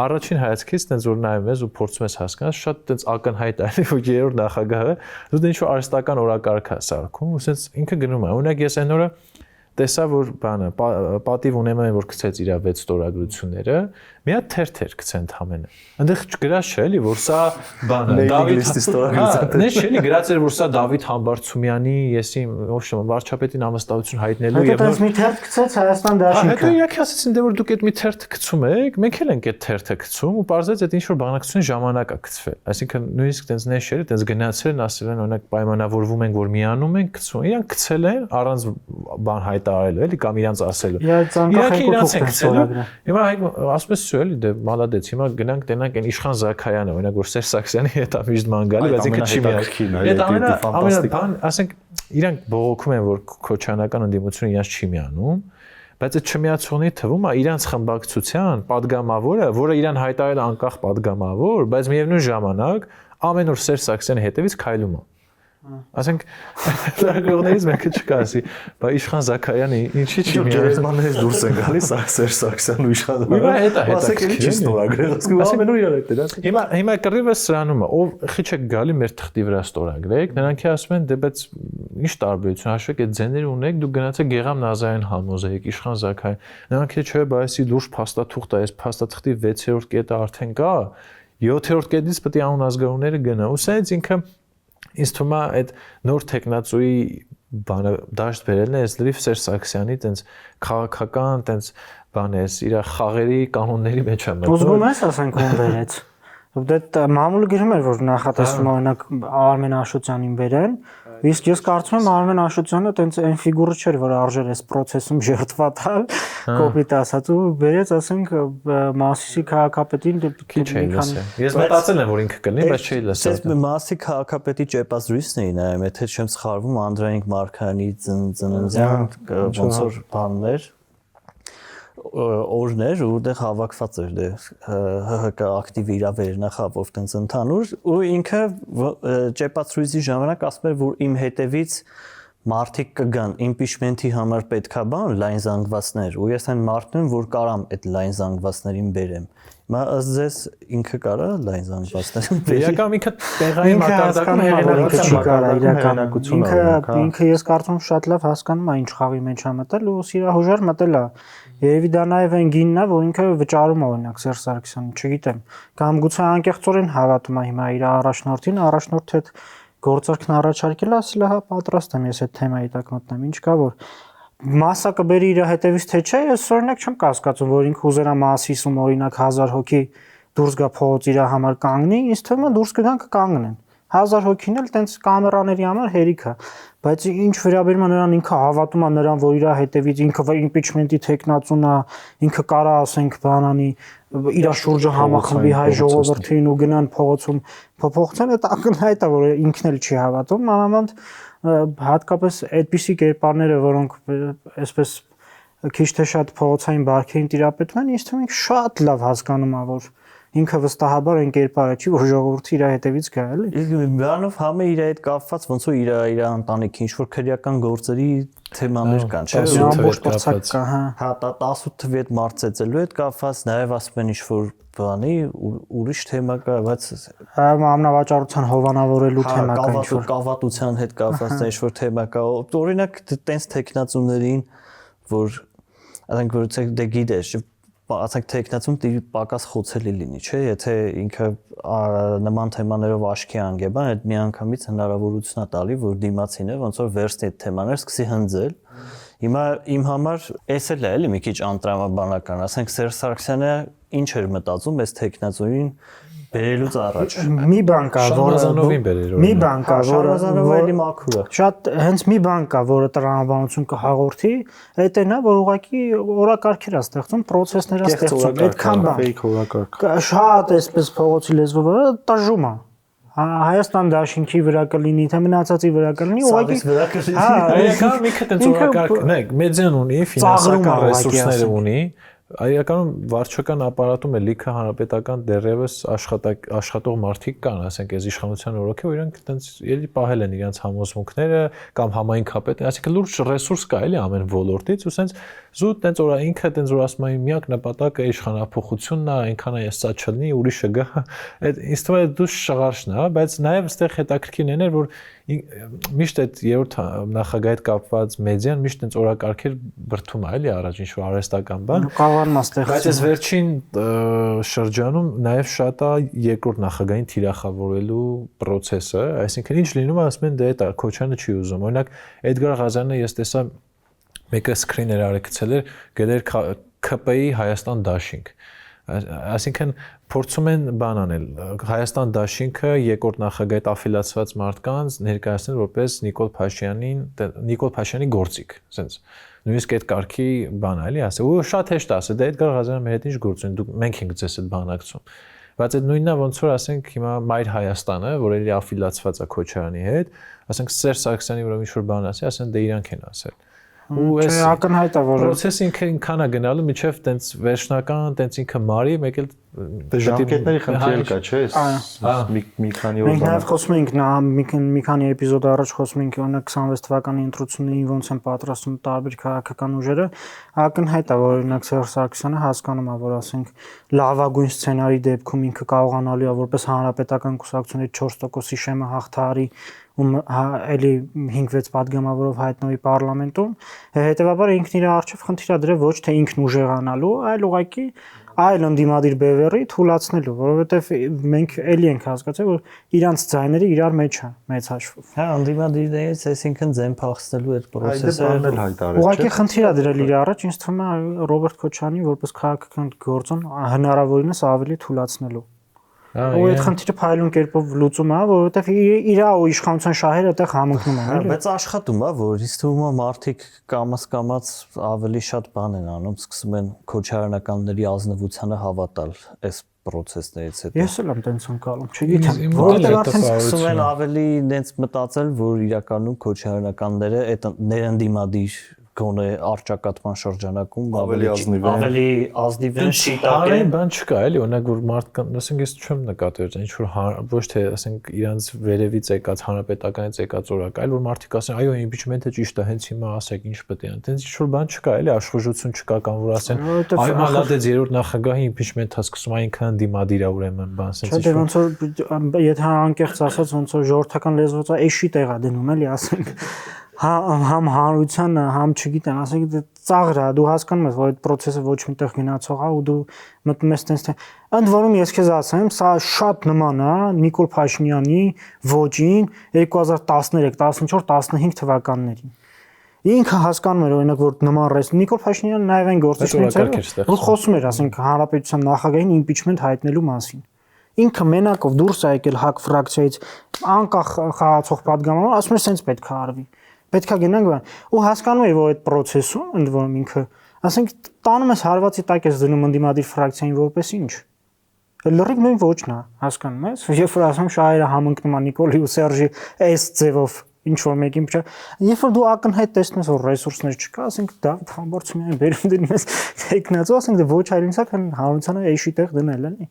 առաջին հայացքից տենց որ նայում ես ու փորձում ես հասկանալ, շատ տենց ակնհայտ է, որ երրորդ նախագահը դու ինչ որ արհեստական օրակարգ է սարքում, ու sense ինքը գնում է։ Օրինակ ես այն օրը տեսա որ բանը պատիվ ունեմ այն որ գցեց իր 6 ստորագրությունները, մի հատ թերթեր գցեն ընդամենը։ Այնտեղ գրած չէ էլի որ սա բանը Դավիթ ստորագրությունը։ Նե չէ էլի գրած էր որ սա Դավիթ Համբարձումյանի եսի ոչմ վարչապետին ամստություն հայտնելու եւ այդպես մի թերթ գցեց Հայաստան դաշինքը։ Հետո իհարկե ասեցին դե որ դուք այդ մի թերթ գցում եք, մենք էլ ենք այդ թերթը գցում ու parzեց այդ ինչ որ բանակցություն ժամանակ է գցվել։ Այսինքն նույնիսկ տենց նեշերը տենց գնացել են ասել են օրինակ պայմանավորվում ենք որ միանում ենք գցում։ Իրանք գցել են առանց բան հայտարարելու էլի կամ իրանց ասելու։ Իրանք իրանց են գցել։ Հիմա ասում ես էլի դե մալադեց հիմա գնանք տենանք այն Իշխան Զաքարյանը օրինակ որ Սերժ Սարգսյանի հետ է միշտ ման գալի բայց ինքը չի միանում այդ ամենաբան ասենք իրանք բողոքում են որ քոչանական ընդդիմությունը իրանց չի միանում բայց այդ չմիացողների թվում է իրանց խմբակցության падգամավորը որը իրան հայտարարել անկախ падգամավոր բայց միևնույն ժամանակ ամեն օր Սերժ Սարգսյանի հետևից քայլում է ասենք լրագրողներից մեկը չկասի բա Իշխան Զաքարյանը ինչի՞ չի գերեզմաններից դուրս են գալիս Սերժ Սարգսյանն ու Իշխան ասեք էլի չի ստորագրել ասում ամեն օր իրար հետ ասեք հիմա կռիվը սրանում է ով խիչ է գալի մեր թղթի վրա ստորագրեք նրանք ասում են դե բայց ինչ տարբերություն հաշվեք այդ ձեները ունեք դուք գնացեք Գեգամ Նազարյան համոզեիք Իշխան Զաքարյան նրանք չէ բայսի լուրջ փաստաթուղթ է այս փաստաթղթի 6-րդ կետը արդեն կա 7-րդ կետից պետք է անհնազգանունները գնա ու սենց ինքը ինձ թվում է այդ նոր տեխնացուի բանը դաշտ բերելն է, այս լրիվ Սերժ Սարգսյանի տենց քաղաքական տենց բան է, իր խաղերի կանոնների մեջ է մտնում։ Ուզում ես ասենք ում վերեց։ Դե մամուլը գրում էր որ նախատեսվում է օրինակ Արմեն Աշոտյանին բերեն, իսկ ես կարծում եմ Արմեն Աշոտյանը տենց այն ֆիգուրը չէր որ արժեր այս process-ում ժերտվատալ, կոպիտ ասած ու բերեց ասենք Մասիսի քաղաքապետին քիչ է լսել։ Ես մտածել եմ որ ինքը կլինի, բայց չէի լսել։ Այս Մասի քաղաքապետի ճեպազրույցն էի նայում, եթե չեմ սխալվում Անդրանիկ Մարկարյանի ծննդյան ոնց որ բաններ օրներ ու դեռ հավաքված էր դե ՀՀԿ ակտիվ իրավեր նախապով տենց ընդհանուր ու ինքը ճեպացրույցի ժամանակ ասում էր որ իմ հետևից մարդիկ կգան impeachment-ի համար պետքա բան լայն զանգվածներ ու ես այն մարդն եմ որ կարամ այդ լայն զանգվածներին բերեմ հիմա ըստ ձեզ ինքը կարա լայն զանգվածներին բերի իրական ինքը տեղային մակարդակում հեղինակություն ինքը ես կարծում եմ շատ լավ հասկանում է ինչ խաղի մեջ է մտել ու սիրահուժար մտել է երևի դա նաև այն գինն է որ ինքը վճարում է օրինակ Սերժ Սարգսյանին չգիտեմ կամ գուցե անկեղծորեն հավատում է հիմա իր առաջնորդին առաջնորդը այդ գործարքն առաջարկել ասել հա պատրաստ եմ ես այդ թեմայի տակ մտնեմ ինչ կա որ մասը կբերի իր հետևից թե չէ ես օրինակ չեմ կասկածում որ ինքը ուզերա Մասիսում օրինակ 1000 հոգի դուրս գա փողոց իր համար կանգնի ինձ թվում է դուրս կգան կկանգնեն 1000 հոգին էլ տենց կամերաների համար հերիք է, բայց ինչ վերաբերում է նրան ինքը հավատում է նրան, որ իր հետևից ինքը impeachment-ի տեխնացուն է, ինքը կարա ասենք բանանի իր շուրջը համախմբի հայ ժողովրդին ու գնան փողոցում փոփոխության, դա ակնհայտ է, որ ինքն էլ չի հավատում, մանավանդ հատկապես այդպիսի կերպարները, որոնք այսպես քիչ թե շատ փողոցային բարքերին տիրապետում են, ինձ թվում է շատ լավ հասկանում է, որ ինքը վստահաբար այն կերպարը չի, որ ժողովուրդը իր հետևից գա, էլի։ Իսկ բանով համը իր հետ կապված ոնց որ իր ընտանիքի ինչ որ քրեական գործերի թեմաներ կան, չէ՞։ Ամբողջ պրծակ կա, հա։ Հա, 18 թվի հետ մարզեցելու հետ կապված, նաև ասում են ինչ որ բանի ուրիշ թեմա կա, բայց ամնավաճառության հովանավորելու թեմա կա, ինչ որ կավատության հետ կապված ինչ որ թեմա կա։ Օրինակ տենց տեխնացուներին, որ ասենք որ դե գիտես, ասենք տեխնացուն պակաս խոցելի լինի, չէ՞, եթե ինքը նման թեմաներով աչքի անգեբան, այդ միանգամից հնարավորություն է տալի, որ դիմացինը ոնց որ վերցնի այդ թեմաները, սկսի հնձել։ Հիմա իմ համար էս էլ է, էլի մի քիչ անտրամաբանական, ասենք Սերժ Սարգսյանը ինչ էր մտածում այս տեխնացուին բերելուց առաջ։ Մի բան կա, Շարմազանովին բերել։ Մի բան կա, Շարմազանովը էլի մաքուր է։ Շատ հենց մի բան կա, որը տրամաբանություն կհաղորդի, այդ այն է, որ ուղղակի օրակարգեր է ստեղծում, process-ներ է ստեղծում, այդքան բան։ Fake օրակարգ։ Շատ այսպես փողոցի լեզվով տժում է։ Հայաստան դաշինքի վրա կլինի, թե մնացածի վրա կլինի, ուղղակի վրա կլինի։ Այական մի քիչ ծորակարգ, նայեք, մեդիան ունի, ֆինանսական ռեսուրսներ ունի, այականում վարչական ապարատում է լիքը հանրապետական դեռևս աշխատող մարդիկ կան, ասենք, այս իշխանության օրոքե, որ իրանք այտենց էլի պահել են իրենց համոզմունքները կամ համայնքապետ, այսինքն լուրջ ռեսուրս կա էլի ամեն ոլորտից, ու սենց զուտ տենց որ ինքը տենց որ ասում են միակ նպատակը իշխանափոխությունն է, այնքան է սա չլինի, ուրիշը գա, այդ ինձ թվում է դուս շղարշն է, բայց նաև այստեղ հետաքրքիրն է, որ միշտ այդ երրորդ նախագահի հետ կապված մեդիան միշտ այնց օրակարգեր բրթում է, էլի առաջ ինչ որ արհեստական բան։ Կավարն է ստեղծում։ Բայց այս վերջին շրջանում նաև շատ է երկրորդ նախագահին թիրախավորելու process-ը, այսինքն ինչ լինում է, ասում են դե դա Քոչյանը չի ուզում։ Օրինակ Էդգար Ղազարյանը ես տեսա մեկը սկրիներ արեցել էր, գտեր ԿՊ-ի Հայաստան դաշինք։ Այսինքն փորձում են բան անել Հայաստան դաշինքը երկրորդ նախագահի աֆիլիացված մարդկանց ներկայացնել որպես Նիկոլ Փաշինյանի գործիք, ասենց նույնիսկ այդ կարգի բան է, էլի ասել, ու շատ հեշտ ասել, դե Էդգար Ղազարյանը մեր հետ ինչ գործ ունի, դուք մենք ենք ձեզ այդ բանակցում։ Բայց այդ նույնն է ոնց որ ասենք հիմա Մայր Հայաստանը, որ էլի աֆիլիացված է Քոչարյանի հետ, ասենք Սերժ Սարգսյանի վրա ինչ որ բան ասի, ասեն դե իրանք են ասել։ Ու այս ակնհայտ է, որ process-ը ինքան է գնալու միջև տենց վերջնական, տենց ինքը մարի, մեկ էլ ժամկետների խնդիր կա, չէ՞, մի քանի օր։ Մենք նաև խոսում ենք մի քանի էպիզոդ առաջ խոսում ենք օրինակ 26 թվականի ընտրություններին ոնց են պատրաստում տարբեր քաղաքական ուժերը, ակնհայտ է, որ օրինակ Սերժ Սարգսյանը հասկանում է, որ ասենք լավագույն սցենարի դեպքում ինքը կարողանալու է որպես հանրապետական կուսակցությունների 4%-ի շեմը հաղթահարի ու էլի 5-6 падգամավորով հայտնվի պարլամենտում, հետեւաբար ինքն իր արժեվ խնդիր է դրել ոչ թե ինքն ուժեղանալու, այլ ուղղակի այլ ընդդիմադիր բևեռի թույլատնելու, որովհետեւ մենք էլի ենք հասկացել, որ իրանց ձայները իրար մեջ է, մեծ հաշվով։ Հա, ընդդիմադիրներից այսինքն ձեն փախստելու այդ process-ը էլ հայտարարել։ Ուղղակի խնդիր է դրել իր առաջ, ինձ թվում է Ռոբերտ Քոչարյանի որպես քաղաքական գործոն հնարավորինս ավելի թույլատնելու։ Ու այդ խնդիրը փայլուն կերպով լուծում է, որովհետև իր ու իշխանության շահերը այդտեղ համընկնում են, էլի։ Բայց աշխատում է, որ ինձ թվում է մարդիկ կամաց ավելի շատ բան են անում, սկսում են քոչարյանականների ազնվությանը հավատալ այս process-ներից հետո։ Ես էլ եմ տենց ընկալում, չգիտեմ, որովհետև արդեն սկսում են ավելի նենց մտածել, որ իրականում քոչարյանականները այդ ներընդդիմադիր գոնե արճակատման շրջանակում ավելի ազնիվ են, շիտակ են, բան չկա, էլի, օրինակ որ մարդկան, ասենք ես չեմ նկատել, ինչ որ ոչ թե ասենք իրանց վերևից եկած հանրապետականից եկած օրակ, այլ որ մարդիկ ասեն, այո, impeachment-ը ճիշտ է, հենց հիմա ասեք ինչ պետք է ան, տենց ինչ որ բան չկա, էլի, աշխուժություն չկա կամ որ ասեն, այո, մալադեց երրորդ նախագահի impeachment-ը սկսում այնքան դիմադիր է ուրեմն, բան, ասենց ինչ։ Չէ, ոնց որ եթե անկեղծ ասած, ոնց որ ժողովրդական լեզվով էշի տեղ է դնում, էլի, ասենք համ հանրությանը, համ չգիտեմ, ասենք ծաղր է, դու հասկանում ես, որ այդ process-ը ոչ միտեղ գնացող է ու դու մտնում ես տենց թե ընդ որում ես քեզ ասեմ, սա շատ նման է Նիկոլ Փաշինյանի ոճին 2013, 14, 15 թվականներին։ Ինքը հասկանում էր օրինակ որ նման ռես Նիկոլ Փաշինյանը նաև այն գործիչներից էր, որ խոսում էր, ասենք հանրապետության նախագահին impeachment հայտնելու մասին։ ինքը մենակով դուրս է եկել հակ ֆրակցիայից անկախ խաղացող падգամավոր, ասում է սենց պետք է արվի։ Պետք է գնանք ու հասկանում է, որ այդ process-ում ընդ որում ինքը, ասենք տանում ես հարվածի տակ ես դնում ընդդիմադիր ֆրակցիային որպես ինչ։ Լրիվ նույն ոչն է, հասկանում ես։ Երբ որ ասում շահերը համընկնում է Նիկոլի ու Սերժի այս ձևով ինչ որ մեկին փչա, երբ որ դու ակնհայտ տեսնես որ ռեսուրսներ չկա, ասենք Դավիթ Խամբարձումյանը բերում դնում ես տեխնացու, ասենք դե ոչ հայրենիքա քան հանրությանը էշի տեղ դնել էլի։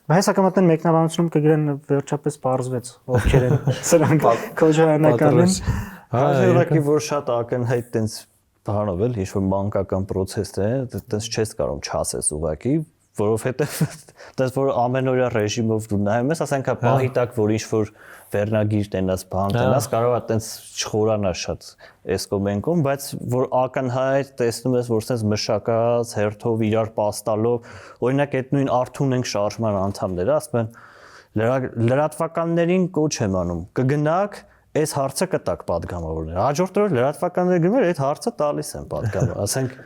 Բայց հակամարտեն մեկնաբանությունում կգրեն վերջապես բարձվեց ովքեր են սրանք քոչայանական են։ Հայերակի որ շատ ակնհայտ տենց բանով էլ ինչ որ մանկական process-ներ է, տենց չես կարող չասես ուղակի, որովհետև տես որ ամենօրյա ռեժիմով դու նայում ես, ասենք պահի տակ որ ինչ որ վերնագիր տենաս, բան տենաս, կարող է տենց չխորանա շատ այս կոմենկում, բայց որ ակնհայտ տեսնում ես, որ sense մշակած հերթով իրար պաստալով, օրինակ այդ նույն Արթուն ենք շարժման անդամները, ասում են լրատվականներին կոչ եմ անում, կգնաք այս հարցը կտակ падգամավորներ։ Հաջորդ օրը լրատվականները գնում այդ հարցը տալիս են падգամավոր, ասենք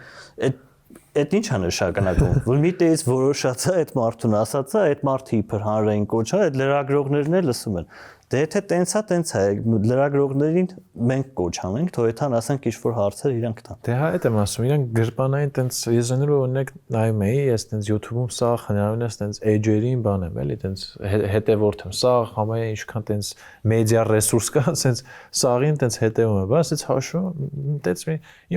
այդ ինչ է նշանակում, որ մի տես որոշացա այդ մարդուն ասացա, այդ մարդը իբր հանրային կոչա, այդ լրագրողներն էլ լսում են։ Դե եթե տենց է, լրագրողներին մենք կոչ անենք, թող այդան ասենք ինչ-որ հարցեր իրանք տան։ Դե հա, այդ եմ ասում, իրանք գրպանային տենց ես զենրու օրինակ նայում էի, ես տենց YouTube-ում սա հնարավորինս տենց edge-երին բան եմ, էլի, տենց հետևորդ եմ, սա համայնքային ինչքան տենց մեդիա ռեսուրս կա, տենց սաղին տենց հետևում եմ, բայց այս հաշվում տենց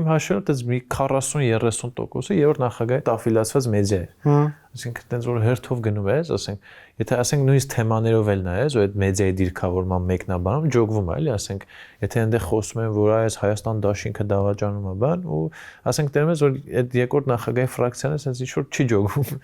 իմ հաշվով տենց մի 40-30%-ը երրորդ նախագահի աֆիլիացված մեդիա է։ Այսինքն տենց որ հերթով գնում ես, ասենք, եթե ասենք նույնիսկ թեմաներով էլ նայես, ու այդ մեդիայի դիրքավորման մեկնաբանում ջոգվում է, էլի, ասենք, եթե այնտեղ խոսում են, որ այս Հայաստան դաշինքը դավաճանում է, բան, ու ասենք դերում ես, որ այդ երկրորդ նախագահի ֆրակցիան է, ասենց ինչ որ չի ջոգվում,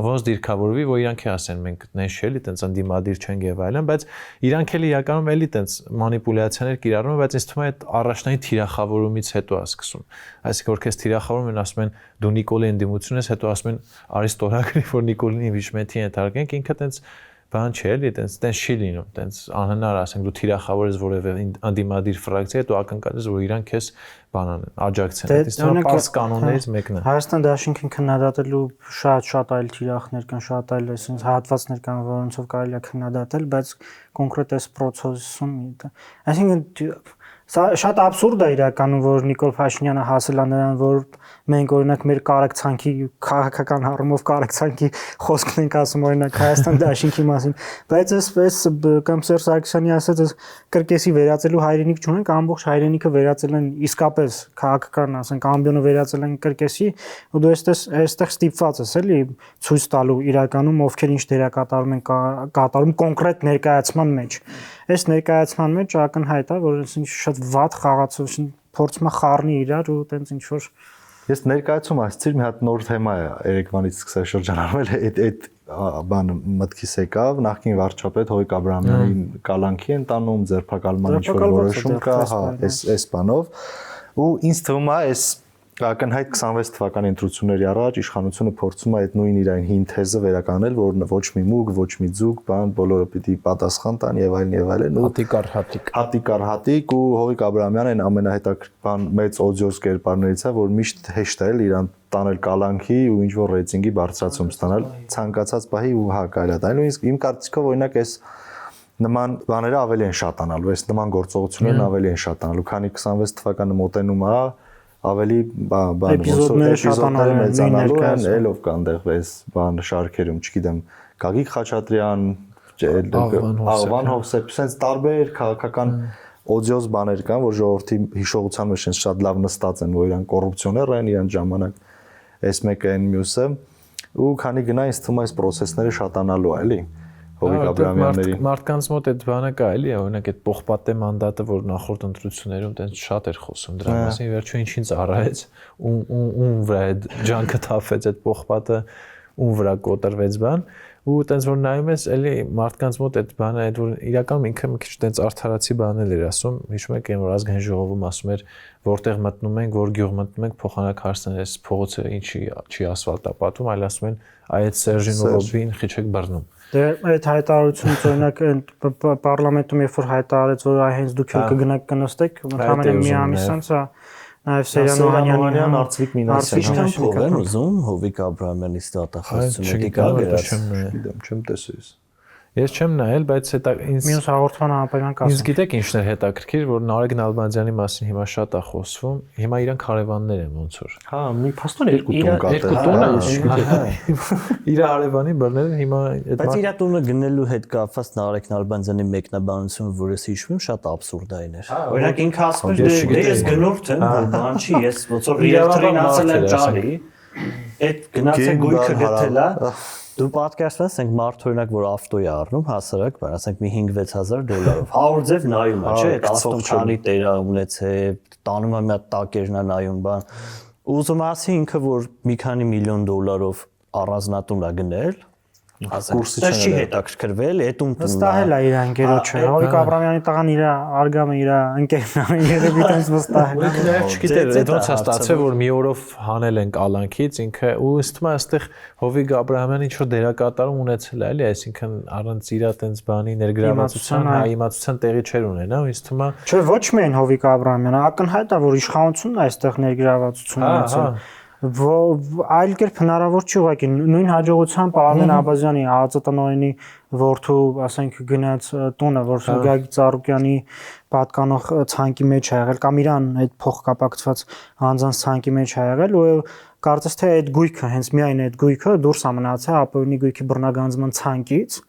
ոնց դիրքավորվի, որ իրանք է ասեն, մենք նեշ էլի, տենց ընդդիմադիր չենք եւ այլն, բայց իրանք էլի իրականում էլի տենց մանիպուլյացիաներ կիրառում են, բայց ինձ թվում է այդ առաջնային թիրախավորումից հետո է սկսում։ Այսինքն որ քեզ թիրախավորում են, ասում են դու Նիկոլի ընդդիմություն ես, հետո ասում են արի ստորագրի, որ Նիկոլին վիճմեթի ենթարկենք, ինքը տենց բան չէ, էլի, տենց չի լինում, տենց անհնար ասենք դու թիրախավորես որևէ ընդդիմադիր ֆրակցիա, հետո ակնկալես որ իրանք քեզ բան անեն, աջակցեն։ Դա պարզ կանոններից մեկն է։ Հայաստան դաշինքին քննադատելու շատ այլ թիրախներ կան, շատ այլ այսինքն հատվածներ կան, որոնցով կարելի է քննադատել, բայց կոնկրետ այս process-ում, այսինքն սա շատ աբսուրդ է իրականում, որ Նիկոլ Փաշինյանը հասել է նրան, որ մենք օրինակ մեր կարեկցանքի քաղաքական առումով կարեկցանքի խոսքն ենք ասում օրինակ Հայաստան դաշինքի մասին, բայց այսպես կամ Սերժ Սարգսյանի ասած կրկեսի վերածելու հայրենիք չունենք, ամբողջ հայրենիքը վերածել են իսկապես քաղաքական, ասենք ամբիոնը վերածել են կրկեսի, ու դու այստեղ ստիպված ես էլի ցույց տալու իրականում ովքեր ինչ դերակատարում են կատարում կոնկրետ ներկայացման մեջ։ Այս ներկայացման մեջ ակնհայտ է, որ շատ վատ խաղացող փորձում է խառնի իրար ու տենց ինչ որ Ես ներկայացում ասացի մի հատ նոր թեմա է Երևանից սկսել շրջանառվել այդ բանը մտքիս եկավ նախկին վարչապետ Հովիկ Աբրահամյանին կալանքի են տանում ձերբակալման ինչ որ որոշում կա, հա, այս բանով ու ինձ թվում է այս ակնհայտ 26 թվականի ընտրությունների առաջ իշխանությունը փորձում է այդ նույն իրային հին թեզը վերականգնել, որ ոչ մի մուգ, ոչ մի ձուկ, բան, բոլորը պիտի պատասխան տան եւ այլն, ու հատիկ ու Հովիկ Աբրահամյանն այն ամենահետաքրքիր մեծ օդիոս կերպարներից է, որ միշտ հեշտ է իրան տանել կալանքի ու ինչ որ ռեյտինգի բարձրացում ստանալ ցանկացած պահի ու հա կարելի է։ Նույնիսկ իմ կարծիքով օրինակ այս նման բաները ավելի են շատանալու, այս նման գործողություններն ավելի են շատանալու, քանի 26 թվականը մոտենում է ավելի բան էպիզոդները մեծանալու են, ելով կանդեղ այս բան շարքերում, չգիտեմ, Գագիկ Խաչատրյան, Աղվան Հովսեփ, sense տարբեր քաղաքական օդիոս բաներ կան, որ ժողովրդի հիշողության մեջ շատ լավ նստած են, որ իրան կոռուպցիոներ են, իրան ժամանակ այս մեկը այն մյուսը, ու քանի գնա ինձ թվում է այս process-ները շատանալու է, էլի։ Հովիկ Աբրահամյանների մարդկանց մոտ այդ բանը կա, էլի, օրինակ այդ պողպատե մանդատը, որ նախորդ ընտրություններում տենց շատ էր խոսում դրա մասին, վերջում ինչին ծառայեց, ում վրա այդ ջանքը թափվեց այդ պողպատը, ում վրա կոտրվեց բան, ու տենց որ նայում ես, էլի մարդկանց մոտ այդ բանը, այդ որ իրականում ինքը մի քիչ տենց արդարացի բանել էր ասում, հիշում եք այն որ ազգային ժողովում ասում էր, որտեղ մտնում ենք, որ գյուղ մտնում ենք, փոխանակ հարցնել այս փողոցը ինչի չի ասֆալտապատում, այլ ասում են, այդ Սերժին Ռոբին խիչ եք բռնում։ Դե այդ հայտարարությունից օրինակ պարլամենտում երբ որ հայտարարեց որ այ հենց դուք էլ կգնաք կնստեք ընդհանրապես մի ամիս անց նաև Սերյան Օհանյան, Արծվիկ Մինասյան։ Ինչքան փող են ուզում Հովիկ Աբրահամյանի ստատախոսությունը Չգիտեմ, չեմ տեսել։ Ես չեմ նայել, բայց հետա ինձ մյուս հաղորդման անպայման կասեմ։ Ինձ գիտեք ինչն է հետաքրքիր, որ Նարեկ Նալբանդյանի մասին հիմա շատ է խոսվում։ Հիմա իրանք հարևաններ են ոնց որ։ Հա, մի փաստորեն երկու տուն կա։ Երկու տուն է, ես չգիտեմ։ Իր հարևանի բռները հիմա այդ Բայց իր տունը գնելու հետ կապված Նարեկ Նալբանդյանի մեկնաբանությունը, որ ես հիշում եմ, շատ աբսուրդային էր։ Օրինակ ինքը ասում էր, դե ես գնորդ եմ, որ բան չի, ես ոնց որ ռիելտորին ասել եմ ճարի, այդ գնացել գույքը գտել է։ Դու պատկերացնում ես, ասենք մարդ օրինակ որ ավտո է առնում, հասարակ, բան, ասենք մի 5-6000 դոլարով։ 100 ձև նայում է, չէ՞, ավտոն քանի տեր ունեցե, տանում է մի հատ տակերն է նայում, բան։ Ուզում ասի ինքը որ մի քանի միլիոն դոլարով առանձնատուն է գնել, Կուրսի չի հետաքրքրվել, էտում տունն է։ Վստահ է իր ընկերոջը։ Հովիկ Աբրահամյանի տղան իր արգամը իր ընկերն է, երևի տենց վստահ է։ Նաև չգիտեր, այդ ոնց է ստացվել, որ մի օրով հանել են կալանքից, ինքը ու ըստ մա այստեղ Հովիկ Աբրահամյանը ինչ որ դերակատարում ունեցել է, էլի, այսինքն առանց իր տենց բանի ներգրավվածության, իմացության տեղի չեր ունենա, ու ինձ թվում է Չէ, ոչ միայն Հովիկ Աբրահամյանը, ակնհայտ է, որ իշխանությունն է այստեղ ներգրավվածություն ունեցել։ Այլ կերպ հնարավոր չի ուղղակի նույն հաջողությամբ Արմեն Աբազյանի ԱԱԾ-տնօրենի որդու, ասենք, գնաց տունը, որ Գագիկ Ծառուկյանի պատկանող ցանկի մեջ ա եղել կամ իրան այդ փոխկապակցված անձանց ցանկի մեջ ա եղել ու կարծես թե այդ գույքը, հենց միայն այդ գույքը դուրս է մնացել ԱՊՕ-ի գույքի բռնագանձման ցանկից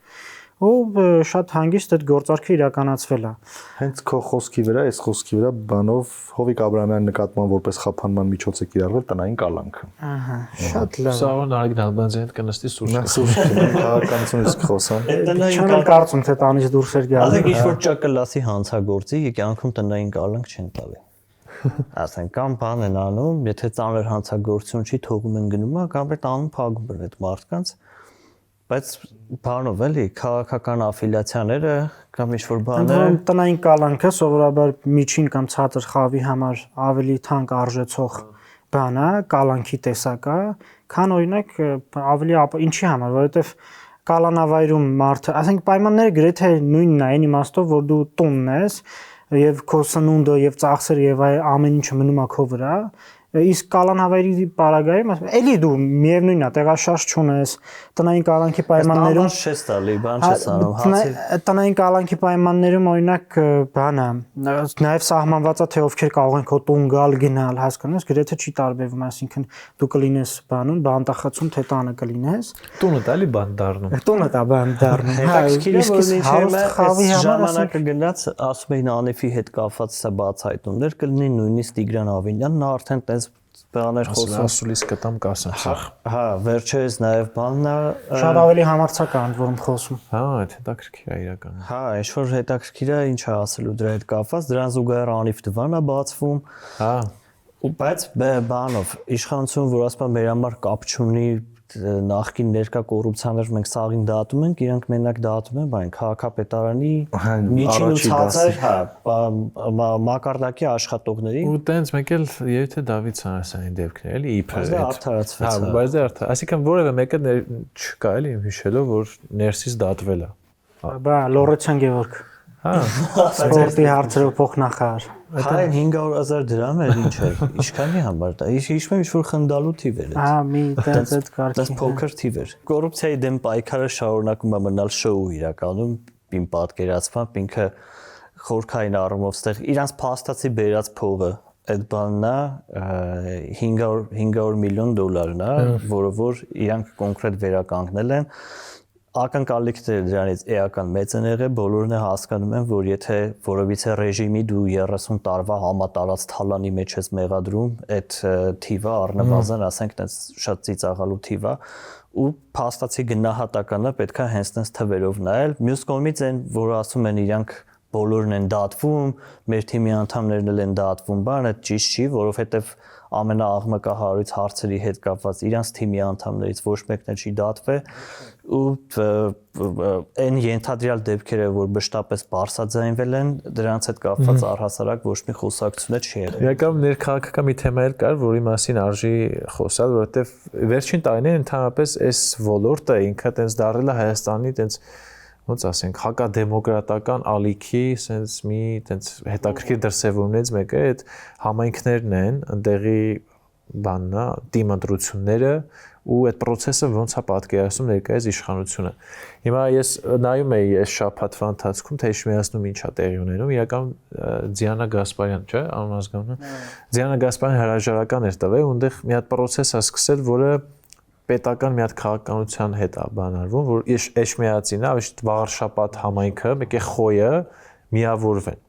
ու շատ հանգիստ այդ գործարքը իրականացվել է։ Հենց քո խոսքի վրա, այս խոսքի վրա բանով Հովիկ Աբրահամյանի նկատմամբ որպես խափանման միջոց է կիրառվել տնային կալանքը։ Ահա, շատ լավ։ Սա որ Նարեկ Նալբանդյանի հետ կնստի սուրճ։ Քաղաքականությունից խոսան։ Չեմ կարծում թե տանից դուրս էր գալու։ Ասենք ինչ որ ճակլասի հանցագործի կյանքում տնային կալանք չեն տալի։ Ասենք կամ բան են անում, եթե ծանր հանցագործություն չի թողում են գնում, կամ էլ տանում փակում են այդ մարդկանց։ Բայց բանով էլի քաղաքական աֆիլիացիաները կամ ինչ-որ բաներ տնային կալանքը սովորաբար միջին կամ ցածր խավի համար ավելի թանկ արժեցող բան է, կալանքի տեսակ է, քան օրինակ ավելի ինչի համար, որովհետև կալանավայրում մարդը, ասենք պայմանները գրեթե նույնն է, այն իմաստով, որ դու տունն ես եւ քո սնունդը եւ ծախսերը եւ ամեն ինչը մնում է քո վրա, իսկ կալանավայրի պարագայում էլի դու միևնույնն է տեղաշարժ չունես տնային կալանքի պայմաններում չես տալի բան չես անում տնային կալանքի պայմաններում օրինակ բանը նաև սահմանված է թե ովքեր կարող են քո տուն գալ գնալ հասկանաս գրեթե չի տարբերվում այսինքն դու կլինես բանում բանտախցում թե տանը կլինես տունը տալի բան դառնում տունը տա բան դառնում հետաքրքիր է որ հարուստ խավի ժամանակը գնաց ասում էին Անեֆի հետ կապված սա բացահայտումներ կլինի նույնիսկ Տիգրան Ավինյանն արդեն բաներ խոսում ասուլիս կտամ կասեմ սախ հա վերջերս նաև բանն է շատ ավելի համարձակ է ընդ որում խոսում հա այդ հետաքրքիր է իրականում հա ինչ որ հետաքրքիր է ինչ է ասելու դրա հետ կապված դրան զուգահեռ Անիվ Դվանն է բացվում հա բայց բանով իշխանություն որ ասում է մեր համար կապ չունի նախկին ներկա կոռուպցիաներ մենք սաղին դատում ենք իրանք մենակ դատում են բան քաղաքապետարանի միջին ու ցածր հա մակարդակի աշխատողների ու տենց մեկ էլ եթե Դավիթ Սանասյանի դեպքն է էլի իբր արդարացվեց հա բայց դա այսինքն որևէ մեկը չկա էլի հիշելով որ ներսից դատվել է բա Լորեցյան Գևորգ հա սպորտի հարցերով փոխնախարար Այն 500,000 դրամ էր ինչ էր ինչքանի համար դա հիշում եմ ինչ որ խնդալու թիվ էր հա մի տենց այդ կարգի դա փոքր թիվ էր կոռուպցիայի դեմ պայքարը շարունակում է մնալ շոու իրականում իմ պատկերացմամբ ինքը խորքային առումով ստեղ իրանց փաստացի բերած փողը այդ բանն է 500 միլիոն դոլարն է որը որ իրանք կոնկրետ վերականգնել են ակնկալիքները դրանից էական մեծ են եղել, բոլորն է հասկանում են, որ եթե որևիցե ռեժիմի դու 30 տարվա համատարած թալանի մեջ ես մեղադրում, այդ թիվը առնվազն, ասենք, այդպես շատ ծիծաղալու թիվ է, ու փաստացի գնահատականը պետք է հենց այդպես թվերով նայել։ Մյուս կողմից այն, որ ասում են իրանք բոլորն են դատվում, մեր թիմի անդամներն էլ են դատվում, բան այդ ճիշտ չի, որովհետև ամենաաղմկահարույց հարցերի հետ կապված իրանց թիմի անդամներից ոչ մեկն չի դատվել ու այն ենթադրյալ դեպքերը, որ մշտապես բարձրաձայնվել են, դրանց հետ կապված առհասարակ ոչ մի խոսակցություն չի եղել։ Իրականում ներքաղաքական մի թեմա էլ կար, որի մասին արժի խոսալ, որովհետև վերջին տարիներին ընդհանրապես այս ոլորտը ինքը տենց դառել է Հայաստանի տենց ոնց ասենք, հակադեմոկրատական ալիքի sense մի տենց հետաքրքիր դրսևորումներից մեկը այդ համայնքներն են, այնտեղի բաննա, թիմ ընտրությունները ու այդ process-ը ոնց է պատկերացնում ներկայիս իշխանությունը։ Հիմա ես նայում էի այս շաբաթվա ընթացքում, թե Էջմիածնում ինչ է տեղի ունենում, իրական Դիանա Գասպարյան, չէ՞, անունազգանունը։ Դիանա Գասպարյան հրաժարական էր տվել, ու այնտեղ մի հատ process է սկսել, որը պետական մի հատ քաղաքականության հետ է բանալվում, որ Էջմիածինը, ավիշտ Վաղարշապատ համայնքը, մեկ է Խոյը միավորվեն։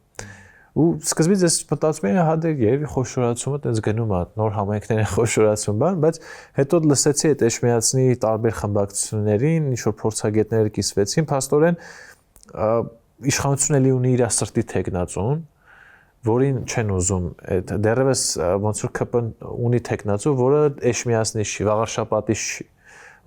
Ու սկզբից ես մտածում էի, հա դե երևի խոշորացումը տենց գնում է, նոր համայնքներ են խոշորացում բան, բայց հետո լսեցի այդ Էջմիածնի տարբեր խմբակցություններին, ինչ որ փորձագետներ կիսվեցին, փաստորեն իշխանությունը լի ունի իր սրտի թեկնածուն, որին չեն ուզում, այդ դեռևս ոնց որ ԿՊ-ն ունի թեկնածու, որը Էջմիածնի չի, Վաղարշապատի չի։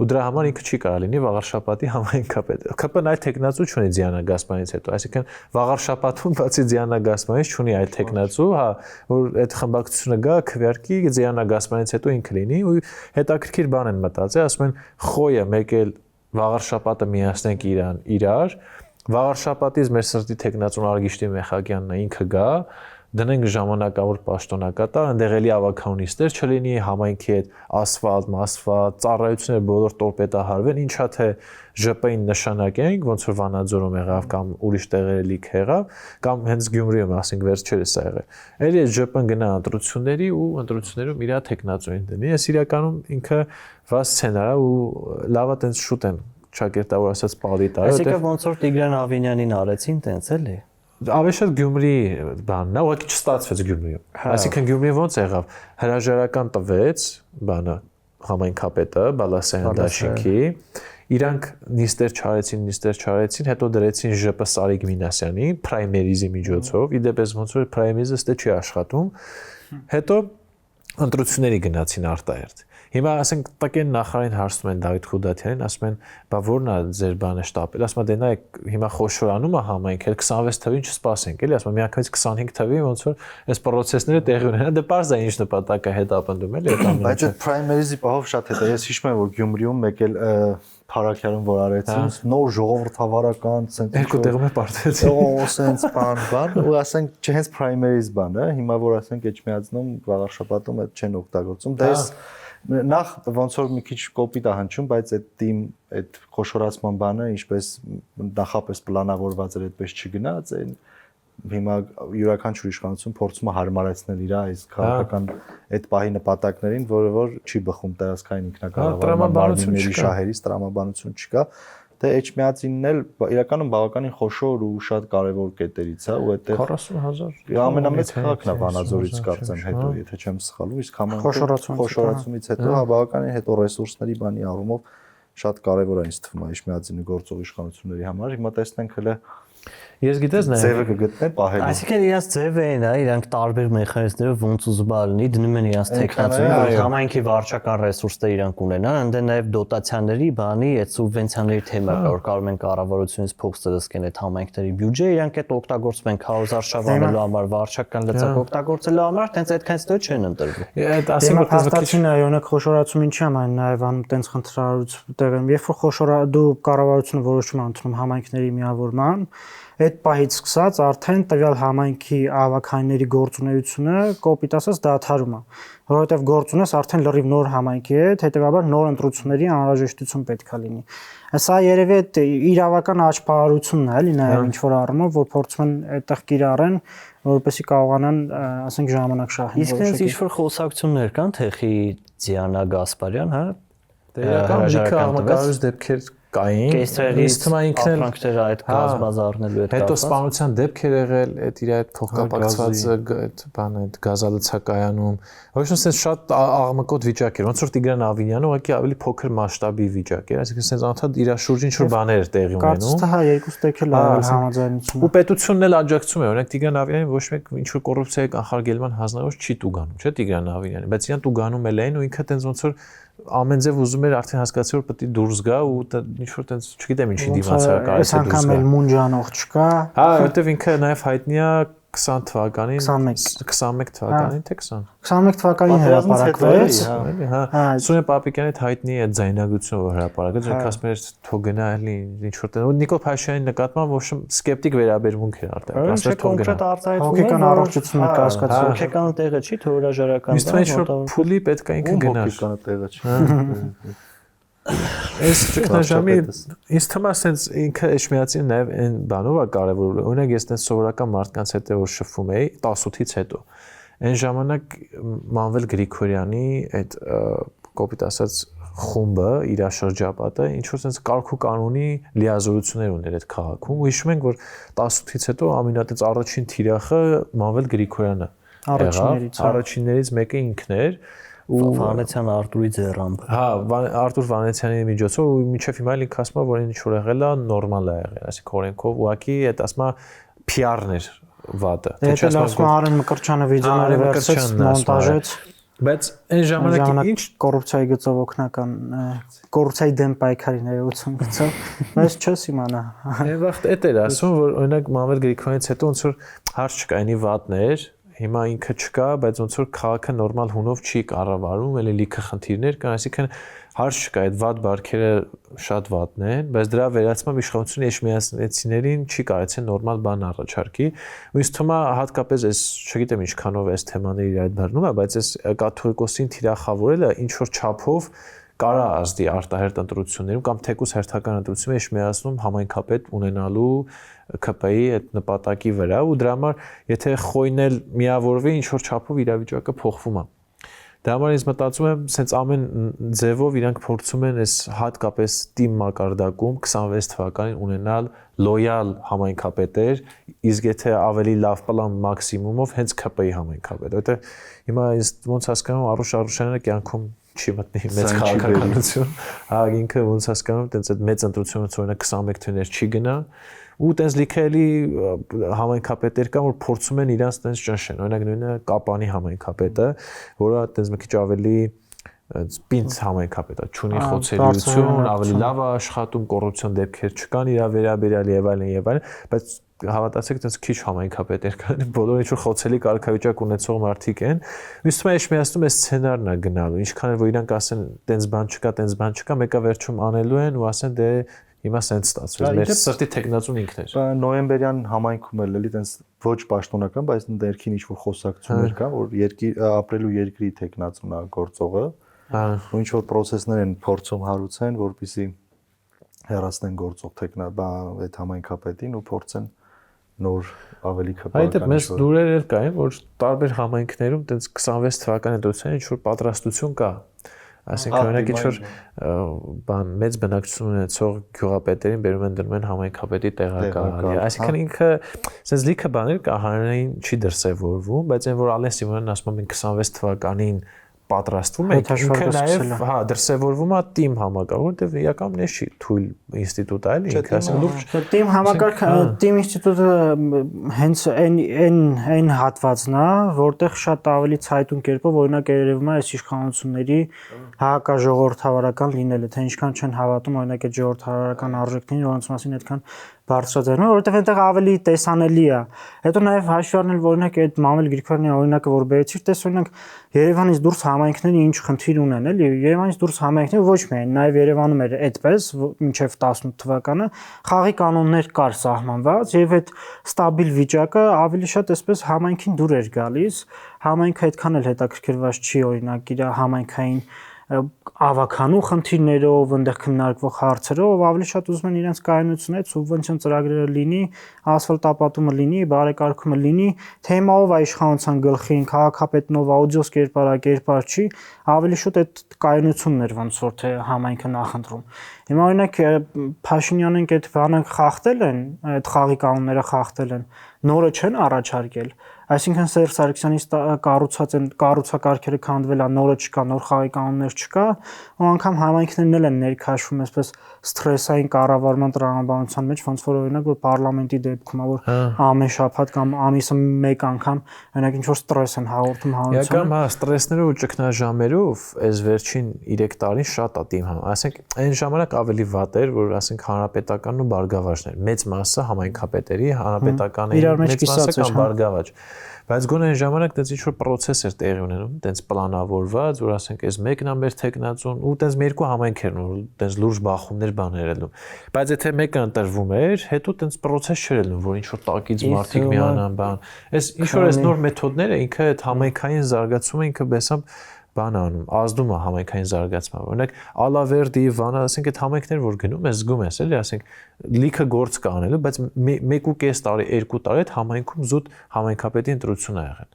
Ու դրա համար ինքը չի կարող լինի Վաղարշապատի համայնքապետ։ ԿՊ-ն այլ թեկնածու չունի Դիանա Գասպարյանից հետո, այսինքն Վաղարշապատում բացի Դիանա Գասպարյանից չունի այլ թեկնածու, հա, որ այդ խմբակցությունը գա, քվեարկի Դիանա Գասպարյանից հետո ինքը լինի, ու հետաքրքիր բան են մտածել, ասում են Խոյը մեկ էլ Վաղարշապատը միացնենք իրար, Վաղարշապատից մեր սրտի թեկնածուն Արգիշտի Մեխակյանն ինքը գա, դնենք ժամանակավոր պաշտոնակատար, այնտեղ էլի ավականիստեր չլինի, համայնքի հետ ասֆալտ, ծառայությունները բոլոր տորպետահարվեն, ինչա թե ԺՊ-ին նշանակենք, ոնց որ Վանաձորում եղավ կամ ուրիշ տեղեր լիք եղավ, կամ հենց Գյումրիում, ասենք վերջերս ա եղել։ Էլի ԺՊ-ն գնա ընտրությունների ու ընտրություններում իր թեկնածուին դնի։ Այս իրականում ինքը վաս սցենար է ու լավա տենց շուտ են ճակերտավոր ասած պալի տարը։ Այսինքն ոնց որ Տիգրան Ավինյանին արեցին, տենց էլի։ Ավելի շատ Գյումրի բանն է, ուղղակի չստացվեց Գյումրիում։ Այսինքն Գյումրին ոնց եղավ, հրաժարական տվեց բանը համայնքապետը Բալասյան Դաշինքի, իրանք նիստեր չարեցին, հետո դրեցին ԺՊ Սարիկ Մինասյանի պրայմերիզի միջոցով, իդեպ ոնց որ պրայմերիզը ստե չի աշխատում, հետո ընտրությունների գնացին արտահերթ։ Հիմա ասենք տակեն նախարարին հարցնում են Դավիթ Խուդատյանին, ասում են, բա ո՞րն է ձեր բանը շտապել, ասում է դե նայեք հիմա խոշորանում է համայնքը 26 թվին չսպասենք, էլի ասում եմ միանգամից 25 թվին ոնց որ այս process-ները տեղի ունենան, դե պարզ է ինչ նպատակ է հետապնդում էլի այդ ամենը։ Բայց այդ primary-ի պահով շատ հետո ես հիշում եմ որ Գյումրիում մեկ էլ Փարաքյանում որ արեցին, նոր ժողովրդավարական ցենտրը երկու տեղում է պարտվեցին։ Օ, սենց բան, ու ասենք չէ հենց primary-ից բան է, հիմա որ ասենք Էջմիածնում Վաղարշապատում այդ չեն օգտագործում, դա էս նախ ոնց որ մի քիչ կոպիտ է հնչում, բայց այդ թիմ այդ խոշորացման բանը ինչպես նախապես պլանավորված էր, այդպես չգնաց, հիմա յուրաքանչյուր իշխանություն փորձում է հարմարեցնել իր այս քաղաքական այդ պահի նպատակներին, որը որ չի բխում տարածքային ինքնակառավարման մարմինների շահերից, տրամաբանություն չկա, դե Էջմիածինն էլ իրականում բավականին խոշոր ու շատ կարևոր կետերից է, ու այդտեղ 40000 ամենամեծ քաղաքն է Վանաձորից կարծեմ հետո, եթե չեմ սխալվում, իսկ խոշորացումից հետո հա բավականին հետո ռեսուրսների բանի առումով շատ կարևոր է ինձ թվում է Էջմիածինի գործող իշխանությունների համար։ Հիմա տեսնենք հələ Ես գիտես նա ձևը կգտնեն պահելու։ Այսինքն իրաց ձևը այն է, իրանք տարբեր մեխանիզմներով ոնց ուզում լինի, դնում են իրաց տեխնացիային, որ համայնքի վարչական ռեսուրսները իրանք ունենան, այնտեղ նաև դոտացիաների, բանի, այդ սուբվենցիաների թեմա կա, որ կարող են կառավարությունից փող ստացկեն այդ համայնքների բյուջե, իրանք այդ օգտագործում են քաոզարշավանելու համար, վարչական լծակ օգտագործելու համար, տենց այդքանից դու չեն ընտրվում։ Այդ ասենք որ հաստատին այոնակ խոշորացում ինչի՞ է այն նաև անում տենց խնդրարարություն տեղում, երբ որ խոշորա դու կառավարությունը որոշում ընդունում համայնքների միավորման, այդ պահից սկսած արդեն տվյալ համայնքի ավականների գործունեությունը կոպիտ ասած դադարում է, որովհետև գործ ունես արդեն լրիվ նոր համայնքի հետ, հետեւաբար նոր ընտրությունների անհրաժեշտություն պետք է լինի։ Սա երևի այդ իրավական աճպարարությունն է, էլի նաև ինչ որ առումով, որ փորձում են այդտեղ կիրառեն, որպեսզի կարողանան, ասենք, ժամանակ շահեն։ Իսկ հենց ինչ որ խոսակցություններ կան, թեխի Դիանա Գասպարյան, հա, դե իրական լիքը դեպքեր կային, ինձ թվում է ինքն էլ ֆրանքները այդ գազբազարնելու հետ կապված։ Հետո սպանության դեպքեր եղել, այդ իր այդ փոխկապակցված այդ բանը, այդ գազալցակայանում, ոչ թե շատ աղմկոտ վիճակ էր, ոնց որ Տիգրան Ավինյանը ուղղակի ավելի փոքր մասշտաբի վիճակ էր, այսինքն sense անդադ իր շուրջ ինչ որ բաներ տեղի ունենում։ Կարծես թե հա երկուս տեկել համաձայնություն։ Ու պետությունն էլ աջակցում է, օրինակ Տիգրան Ավինյանին ոչ մեկ ինչ որ կոռուպցիայի կանխարգելման հանձնարարոց չի տուգանում, չէ՞ Տիգրան Ավինյանը, բայց իրան տուգանում էլ էին ու ինքը տենց ոնց որ ամեն ձև ուզում էր արդեն հասկացել որ պետք է դուրս գա ու ինչ որ տենց չգիտեմ ինչի դիմացա կարելի է դուրս գա։ Այս անգամ էլ մունջանող չկա։ Հա, որտեվ ինքը նաև հայտնի է 20 թվականին 21 թվականին թե 20 21 թվականին հրապարակվեց հա Սուրեն Պապիկյանի հայտնի է ձայնագրությունը որ հրապարակեց ինքը ասում էր թող գնա էլի ինչ որտեղ Նիկոլ Փաշինյանի նկատմամբ ոչ սկեպտիկ վերաբերմունք էր արտահայտում ասում էր թող գնա հոգեկան առողջությունը կասկածում հոգեկանը տեղը չի թե հրաժարական իսկ ինչ որ փուլի պետք է ինքը գնար հոգեկանը տեղը չի Այս ճգնաժամի ինձ թվում է sense ինքը Էջմիածին նաև այն բանով է կարևոր օրինակ ես այդպես սովորական մարդկանց հետ որ շփվում էի 18-ից հետո այն ժամանակ Մանվել Գրիգորյանի այդ կոպիտ ասած խումբը իր շրջապատը ինչ որ sense կարգու կանոնի լիազորություններ ուներ այդ քաղաքում ու հիշում ենք որ 18-ից հետո ամենատենց առաջին թիրախը Մանվել Գրիգորյանը առաջիններից մեկը ինքն էր ու Վանեցյան Արտուրի ձեռամբ հա Արտուր Վանեցյանի միջոցով ու մինչև հիմա էլ ինքը ասում է որ ինչ որ եղել է նորմալ է եղել այսինքն օրենքով ուղղակի այդ ասում է PR-ն էր վատը թե ասում Արեն Մկրտչյանը վիդեոները վերցրեց մոնտաժեց բայց այն ժամանակ ինչ կոռուպցիայի գծով օգնական կոռուպցիայի դեմ պայքարի ներողություն գծով բայց չես իմանա այն վաղ էդ էր ասում որ օրինակ Մանվել Գրիգորյանից հետո ոնց որ հարց չկա այնի վատներ հիմա ինքը չկա, բայց ոնց որ քաղաքը նորմալ հունով չի կառավարում, էլի լիքը խնդիրներ կան, այսինքն հարց չկա, այդ վատ բարքերը շատ վատն են, բայց դրա վերացմամբ իշխանությունը Էջմիածնեցիներին չի կարեցել նորմալ բան առաջարկի, ու ինձ թվում է հատկապես այս, չգիտեմ ինչքանով այս թեմաները իր այդ բռնում է, բայց այս կաթողիկոսին թիրախավորելը ինչ որ չափով կարա ազդի արտահերտ ընտրություններում կամ թեկուզ հերթական ընտրությունում Էջմիածնում համայնքապետ ունենալու ԿՊ-ի այդ նպատակի վրա ու դրա համար եթե խոյնել միավորվի ինչ որ չափով իրավիճակը փոխվում է Դա համար ես մտածում եմ, սենց ամեն ձևով իրանք փորձում են այս հատկապես թիմ մակարդակում 26 թվականին ունենալ լոյալ համայնքապետեր, իսկ եթե ավելի լավ պլան մաքսիմումով հենց ԿՊ-ի համայնքապետ, որտեղ հիմա ես ոնց հասկանում Արուշ Արուշյանը կյանքում չի մտնի մեծ քաղաքականություն, հա ինքը ոնց հասկանում, տենց այդ մեծ ընտրությունից օրինակ 21 թվականներ չի գնա ու տենց լիքը էլի համայնքապետեր կան որ փորձում են իրանց տենց ճնշեն օրինակ նույնը Կապանի համայնքապետը որը տենց մի քիչ ավելի պինց համայնքապետ է ճունի խոցելիություն ավելի լավ է աշխատում կոռուպցիոն դեպքեր չկան իր վերաբերյալ եւ այլն բայց հավատացեք տենց քիչ համայնքապետեր կան բոլորը ինչ որ խոցելի կարգավիճակ ունեցող մարդիկ են իսկ թվում է Էջմիածնում այս սցենարն է գնալու ինչքան որ իրանք ասեն տենց բան չկա մեկը վերջում անելու են ու ասեն դե Հիմա սենց ստացվեց։ Մեր սրտի տեխնացուն ինքն էր։ Նոյեմբերյան համայնքում էլ էլի տենց ոչ պաշտոնական, բայց ներքին ինչ-որ խոսակցություններ կան, որ ապրելու երկրի տեխնացուն է գործողը։ Ու ինչ-որ process-ներ են փորձում հարուցեն, որպեսզի հեռացնեն գործող այդ համայնքապետին ու փորձեն նոր ավելի քպական։ Այդ մեծ լուրեր էլ կային, որ տարբեր համայնքներում տենց 26 թվականի ընտրության ինչ-որ պատրաստություն կա։ Այսինքն օրինակ ինչ-որ բան մեծ բնակչություն ունեցող գյուղապետերին բերում են դնում են համայնքապետի տեղակալ։ Այսինքն ինքը sense լիքը բաներ կա հանրային չի դրսևորվում, բայց այն որ Ալեն Սիմոնյանն ասում է 26 թվականին պատրաստվում ենք, ինքը նաև հա դրսևորվում է թիմ համակարգ, որտեղ իրականում չի թույլ ինստիտուտ է, էլի ինքը ասում լուրջ թիմ համակարգ, թիմ ինստիտուտը հենց այն հատվածն է, որտեղ շատ ավելի ցայտուն կերպով օրինակ երևում է այս իշխանությունների հակաժողովրդավարական լինելը, թե ինչքան չեն հավատում օրինակ այդ ժողովրդավարական արժեքներին, որոնց մասին այդքան բարձրաձայնում, որովհետև այնտեղ ավելի տեսանելի է։ Հետո նաև հաշվի առնել, որ օրինակ այդ Մանվել Գրիգորյանի օրինակը որ բերեցիր, տես օրինակ Երևանից դուրս համայնքների ինչ խնդիր ունեն, էլի Երևանից դուրս համայնքները ոչ միայն, նաև Երևանում էր այդպես մինչև 18 թվականը խաղի կանոններ կար սահմանված եւ այդ ստաբիլ վիճակը ավելի շատ այսպես համայնքին դուր էր գալիս, համայնքը այդքան էլ հետաքրքրված չի օրինակ իր համայնքային ավականու խնդիրներով, այնտեղ քննարկվող հարցերով, ավելի շատ ուզում են իրենց կայունությունը, սուբվենցիոն ծրագրերը լինի, ասֆալտապատումը լինի, բարեկարգումը լինի, թեմայով իշխանության գլխին, քաղաքապետնով, աուդիոս կերպար չի, ավելի շուտ այդ կայունությունն էր ոնց որ թե համայնքը նախընտրում։ Հիմա օրինակ Փաշինյանն այդ բանը խախտել են, այդ խաղի կանոնները խախտել են, նորը չեն առաջարկել։ Այսինքն Սերժ Սարգսյանի կառուցած են կառուցակարգերը քանդվել է, նորը չկա, նոր խաղի կանոններ չկա, ու անգամ համայնքներն էլ են ներքաշվում, այսպես սթրեսային կառավարման տրամաբանության մեջ, ոնց որ օրինակ որ parlamenti դեպքում որ ամեն շաբաթ կամ ամիսը մեկ անգամ օրինակ ինչ որ ստրես են հաղորդում հանրությանը։ Կամ հա ստրեսներով ու ճգնաժամերով այս վերջին 3 տարին շատ է տիմ համ։ Ասենք այն ժամանակ ավելի վատ էր, որ ասենք հանրապետականն ու բարգավաճներ, մեծ մասը համայնքապետերի, հանրապետականի մեծ մասը կամ բարգավաճ։ Բայց գոնե այն ժամանակ դες ինչ-որ process էր տեղի ունենում, դες պլանավորված, որ ասենք այս մեկն է մեր տեխնացուն ու դες մի երկու համայնքերն ու դες լուրջ բախումներ բաներ ելնում։ Բայց եթե մեկը ընտրվում էր, հետո դες process չէր ելնում, որ ինչ-որ տակից մարդիկ միանան բան։ Այս ինչ-որ այս նոր մեթոդները ինքը այդ համայնքային զարգացումը ինքը բեսամբ բան անում, ազդում է համայնքային զարգացման։ Օրինակ Ալավերդի, Վանա, ասենք այդ համայնքներ որ գնում ես, զգում ես, էլի, ասենք լիքը գործ կա անելու, բայց 1.5 տարի, 2 տարի այդ համայնքում զուտ համայնքապետի ընտրություն է եղել։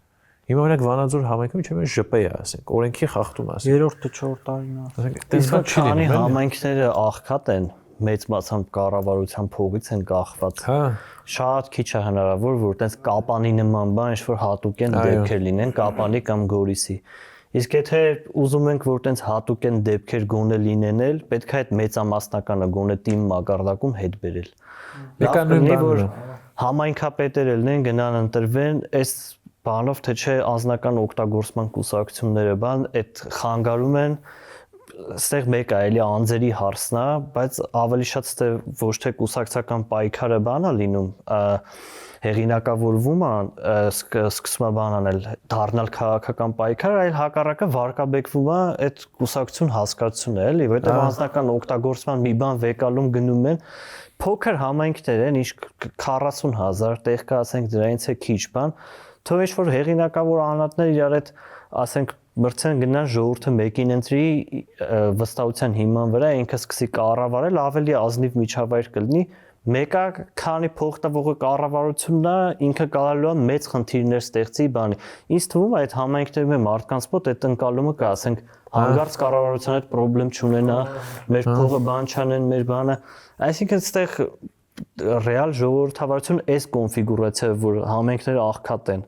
Հիմա օրինակ Վանաձոր համայնքում ինչու՞ է ԺՊ է, ասենք, օրենքի խախտում ասենք։ Երրորդը 4 տարին է։ Ասենք այդպես բան չի լինում։ Համայնքները աղքատ են, մեծ մասամբ կառավարության փողից են կախված։ Հա։ Շատ քիչ է հնարավոր, որ տես կապանի նման բան ինչ-որ հատուկ են դեպքեր լինեն, կապանի կամ գորիսի։ Իսկ եթե ուզում ենք որ տենց հատուկ են դեպքեր գոնե լինեն էլ, պետք է այդ մեծամասնականը գոնե թիմ մակարդակում հետ բերել։ Լավ լինի որ համայնքապետերը լինեն, գնան ընտրվեն, այս բանով թե չէ անձնական օգտագործման կուսակցությունները բան, այդ խանգարում են, այստեղ մեկ է էլի անձերի հարցն է, բայց ավելի շատ ստե ոչ թե կուսակցական պայքարը բան է լինում, հեղինակավորվում է, սկսում է բան անել, դառնալ քաղաքական պայքար, այլ հակառակը վարկաբեկվում է այդ կուսակցություն հասկացությունը, էլի, որտեղ անձնական օգտագործման մի բան վեկալում գնում են, փոքր համայնքներ են, ինչ 40,000 տեղ կա, ասենք դրանից է քիչ բան, թող ինչ-որ հեղինակավոր անհատներ իրար այդ, ասենք մրցեն գնան ժողովուրդը մեկին ընտրի վստահության հիման վրա, ինքը սկսի կառավարել, ավելի ազնիվ միջավայր կլինի, մեկը քանի փող տվողը կառավարությունն է, ինքը կարողանալու է մեծ խնդիրներ ստեղծի բանի։ Ինձ թվում է այդ համայնքներում է մարդկանց մոտ այդ ընկալումը կա, ասենք հանգարց կառավարության հետ խնդրեմ չունենա, մեր փողը բան չանեն, մեր բանը, այսինքն այստեղ ռեալ ժողովրդավարություն այս կոնֆիգուրացիայով, որ համայնքները աղքատ են,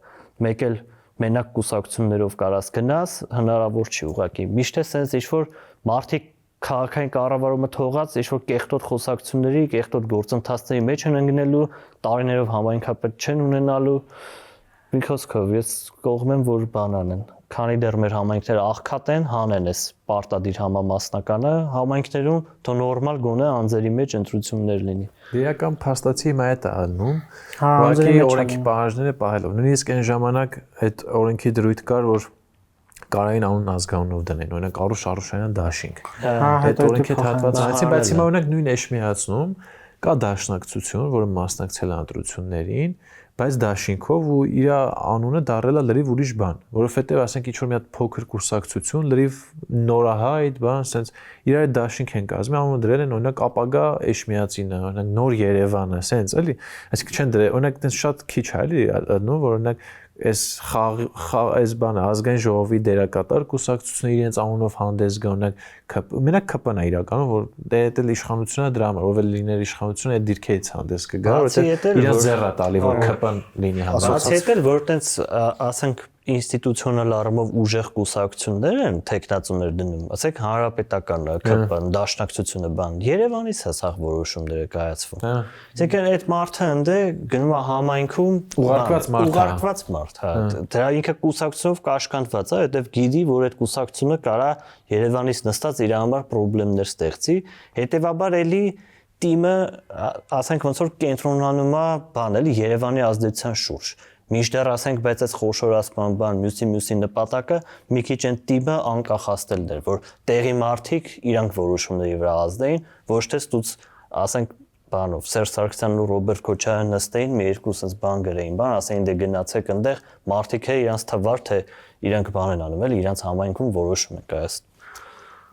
մեկ էլ մենակ կուսակցություններով կարաս գնաս, հնարավոր չի ուղղակի։ Միշտ է sense ինչ-որ մարդիկ քաղաքային կառավարումը թողած ինչ-որ կեղտոտ խոսակցությունների, կեղտոտ գործընթացների մեջ են ընկնելու, տարիներով համայնքապետ չեն ունենալու։ Մի խոսքով ես կողմ եմ, որ բան անեն։ Քանի դեռ մեր համայնքները աղքատ են, հանեն էս պարտադիր համամասնականը, համայնքներում թո նորմալ գոնե անձերի մեջ ընտրություններ լինի։ Իրական փաստացի հիմա այդ է ալնում։ Ուղղակի օրենքի պահանջները պահելով։ Նույնիսկ այն ժամանակ այդ օրենքի դրույթ կար, որ կարային անուն ազգանունով դնեն, օրինակ Արուշ Արուշյանյան դաշինք։ Այդ օրենքի հատվածը այնցի, բայց հիմա օրինակ նույն Էշմիածնում կա դաշնակցություն, որը մասնակցել է ընտրություններին, բայց դաշինքով ու իր անունը դարել է լրիվ ուրիշ բան, որովհետև ասենք ինչ-որ մի հատ փոքր կուսակցություն, լրիվ նորահայտ բան, ասենց իր այդ դաշինք են կազմի, անունը դրել են օրինակ ապագա Էշմիածինը, օրինակ Նոր Երևանը, ասենց էլի, այսինքն չեն դրել, օրինակ այդպես շատ քիչ է էլի, նո որ օրինակ այս այս բանը ազգային ժողովի դերակատար կուսակցությունը իրենց անունով հանդես գա օրինակ մենակ ԿՊ-ն է իրականում որ դե էլ իշխանությունը դրա համար ով էլ լիներ իշխանությունը այդ դիրքերից հանդես կգա որովհետև իրենց ձեռը տալի որ ԿՊ-ն լինի հանդես Բացի այդ էլ որ տենց ասենք ինստիտուցիոնալ առումով ուժեղ կուսակցություններ են տեխնացուներ դնում, ասեք հանրապետականը, ԿՊ-ն, դաշնակցությունը բան, Երևանից է սա որոշումները կայացվում։ Այսինքն այդ մարդը ընդ է գնում է համայնքում ուղարկված մարդ, հա, դրա ինքը կուսակցությունով կաշկանդված է, որովհետև գիտի, որ այդ կուսակցությունը կարա Երևանից նստած իր համար խնդիրներ ստեղծի, հետեւաբար էլի թիմը, ասենք ոնց որ կենտրոնանում է բան էլի Երևանի ազդեցության շուրջ։ Մինչդեռ ասենք, բայց այս խոշորացման բան, մյուսի նպատակը մի քիչ այն տիպը անկախացնելն էր, որ տեղի մարդիկ իրանք որոշումների վրա ազդեին, ոչ թե ստուց, ասենք, բանով Սերժ Սարգսյանն ու Ռոբերտ Քոչարյանը նստեին, մի երկու sense բան գրեին, բան, ասեին դե գնացեք այնտեղ, մարդիկ է իրանք թվար թե իրանք բան են անում, էլի իրանք համայնքում որոշում են կայացնում։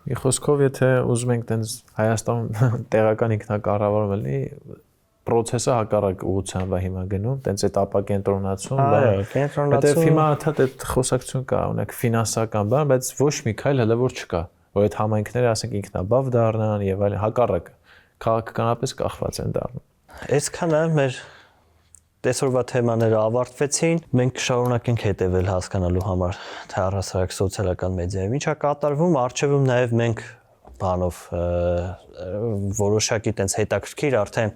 Մի խոսքով, եթե ուզում ենք տենց Հայաստանում տեղական ինքնակառավարում էլի process-ը հակառակ ուղղությամբ է հիմա գնում, տենց այդ ապակենտրոնացում, որտեղ հիմա հաթաթ այդ խոսակցություն կա, ունեք ֆինանսական բան, բայց ոչ մի քայլ հələ որ չկա, որ այդ համայնքները ասենք ինքնաբավ դառնան եւ այլն, հակառակը քաղաքականապես կախված են դառնում։ Այսքանը մեր տեսօրվա թեմաները ավարտվեցին, մենք կշարունակենք հետևել հասկանալու համար թե առհասարակ սոցիալական մեդիայում ինչա կատարվում, արժևում նաեւ մենք բանով որոշակի տենց հետաքրքիր արդեն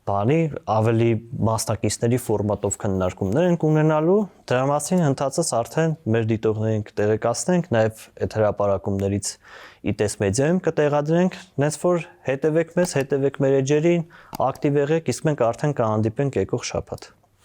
բանի ավելի մասնակիցների ֆորմատով քննարկումներ ենք ունենալու, դրա մասին հնդածս արդեն մեր դիտողներին կտեղեկացնենք, նաև այդ հրապարակումներից ITES մեդիայում կտեղադրենք, նենց որ հետևեք մեզ, հետևեք մեր էջերին, ակտիվ եղեք, իսկ մենք արդեն կհանդիպենք եկող շաբաթ։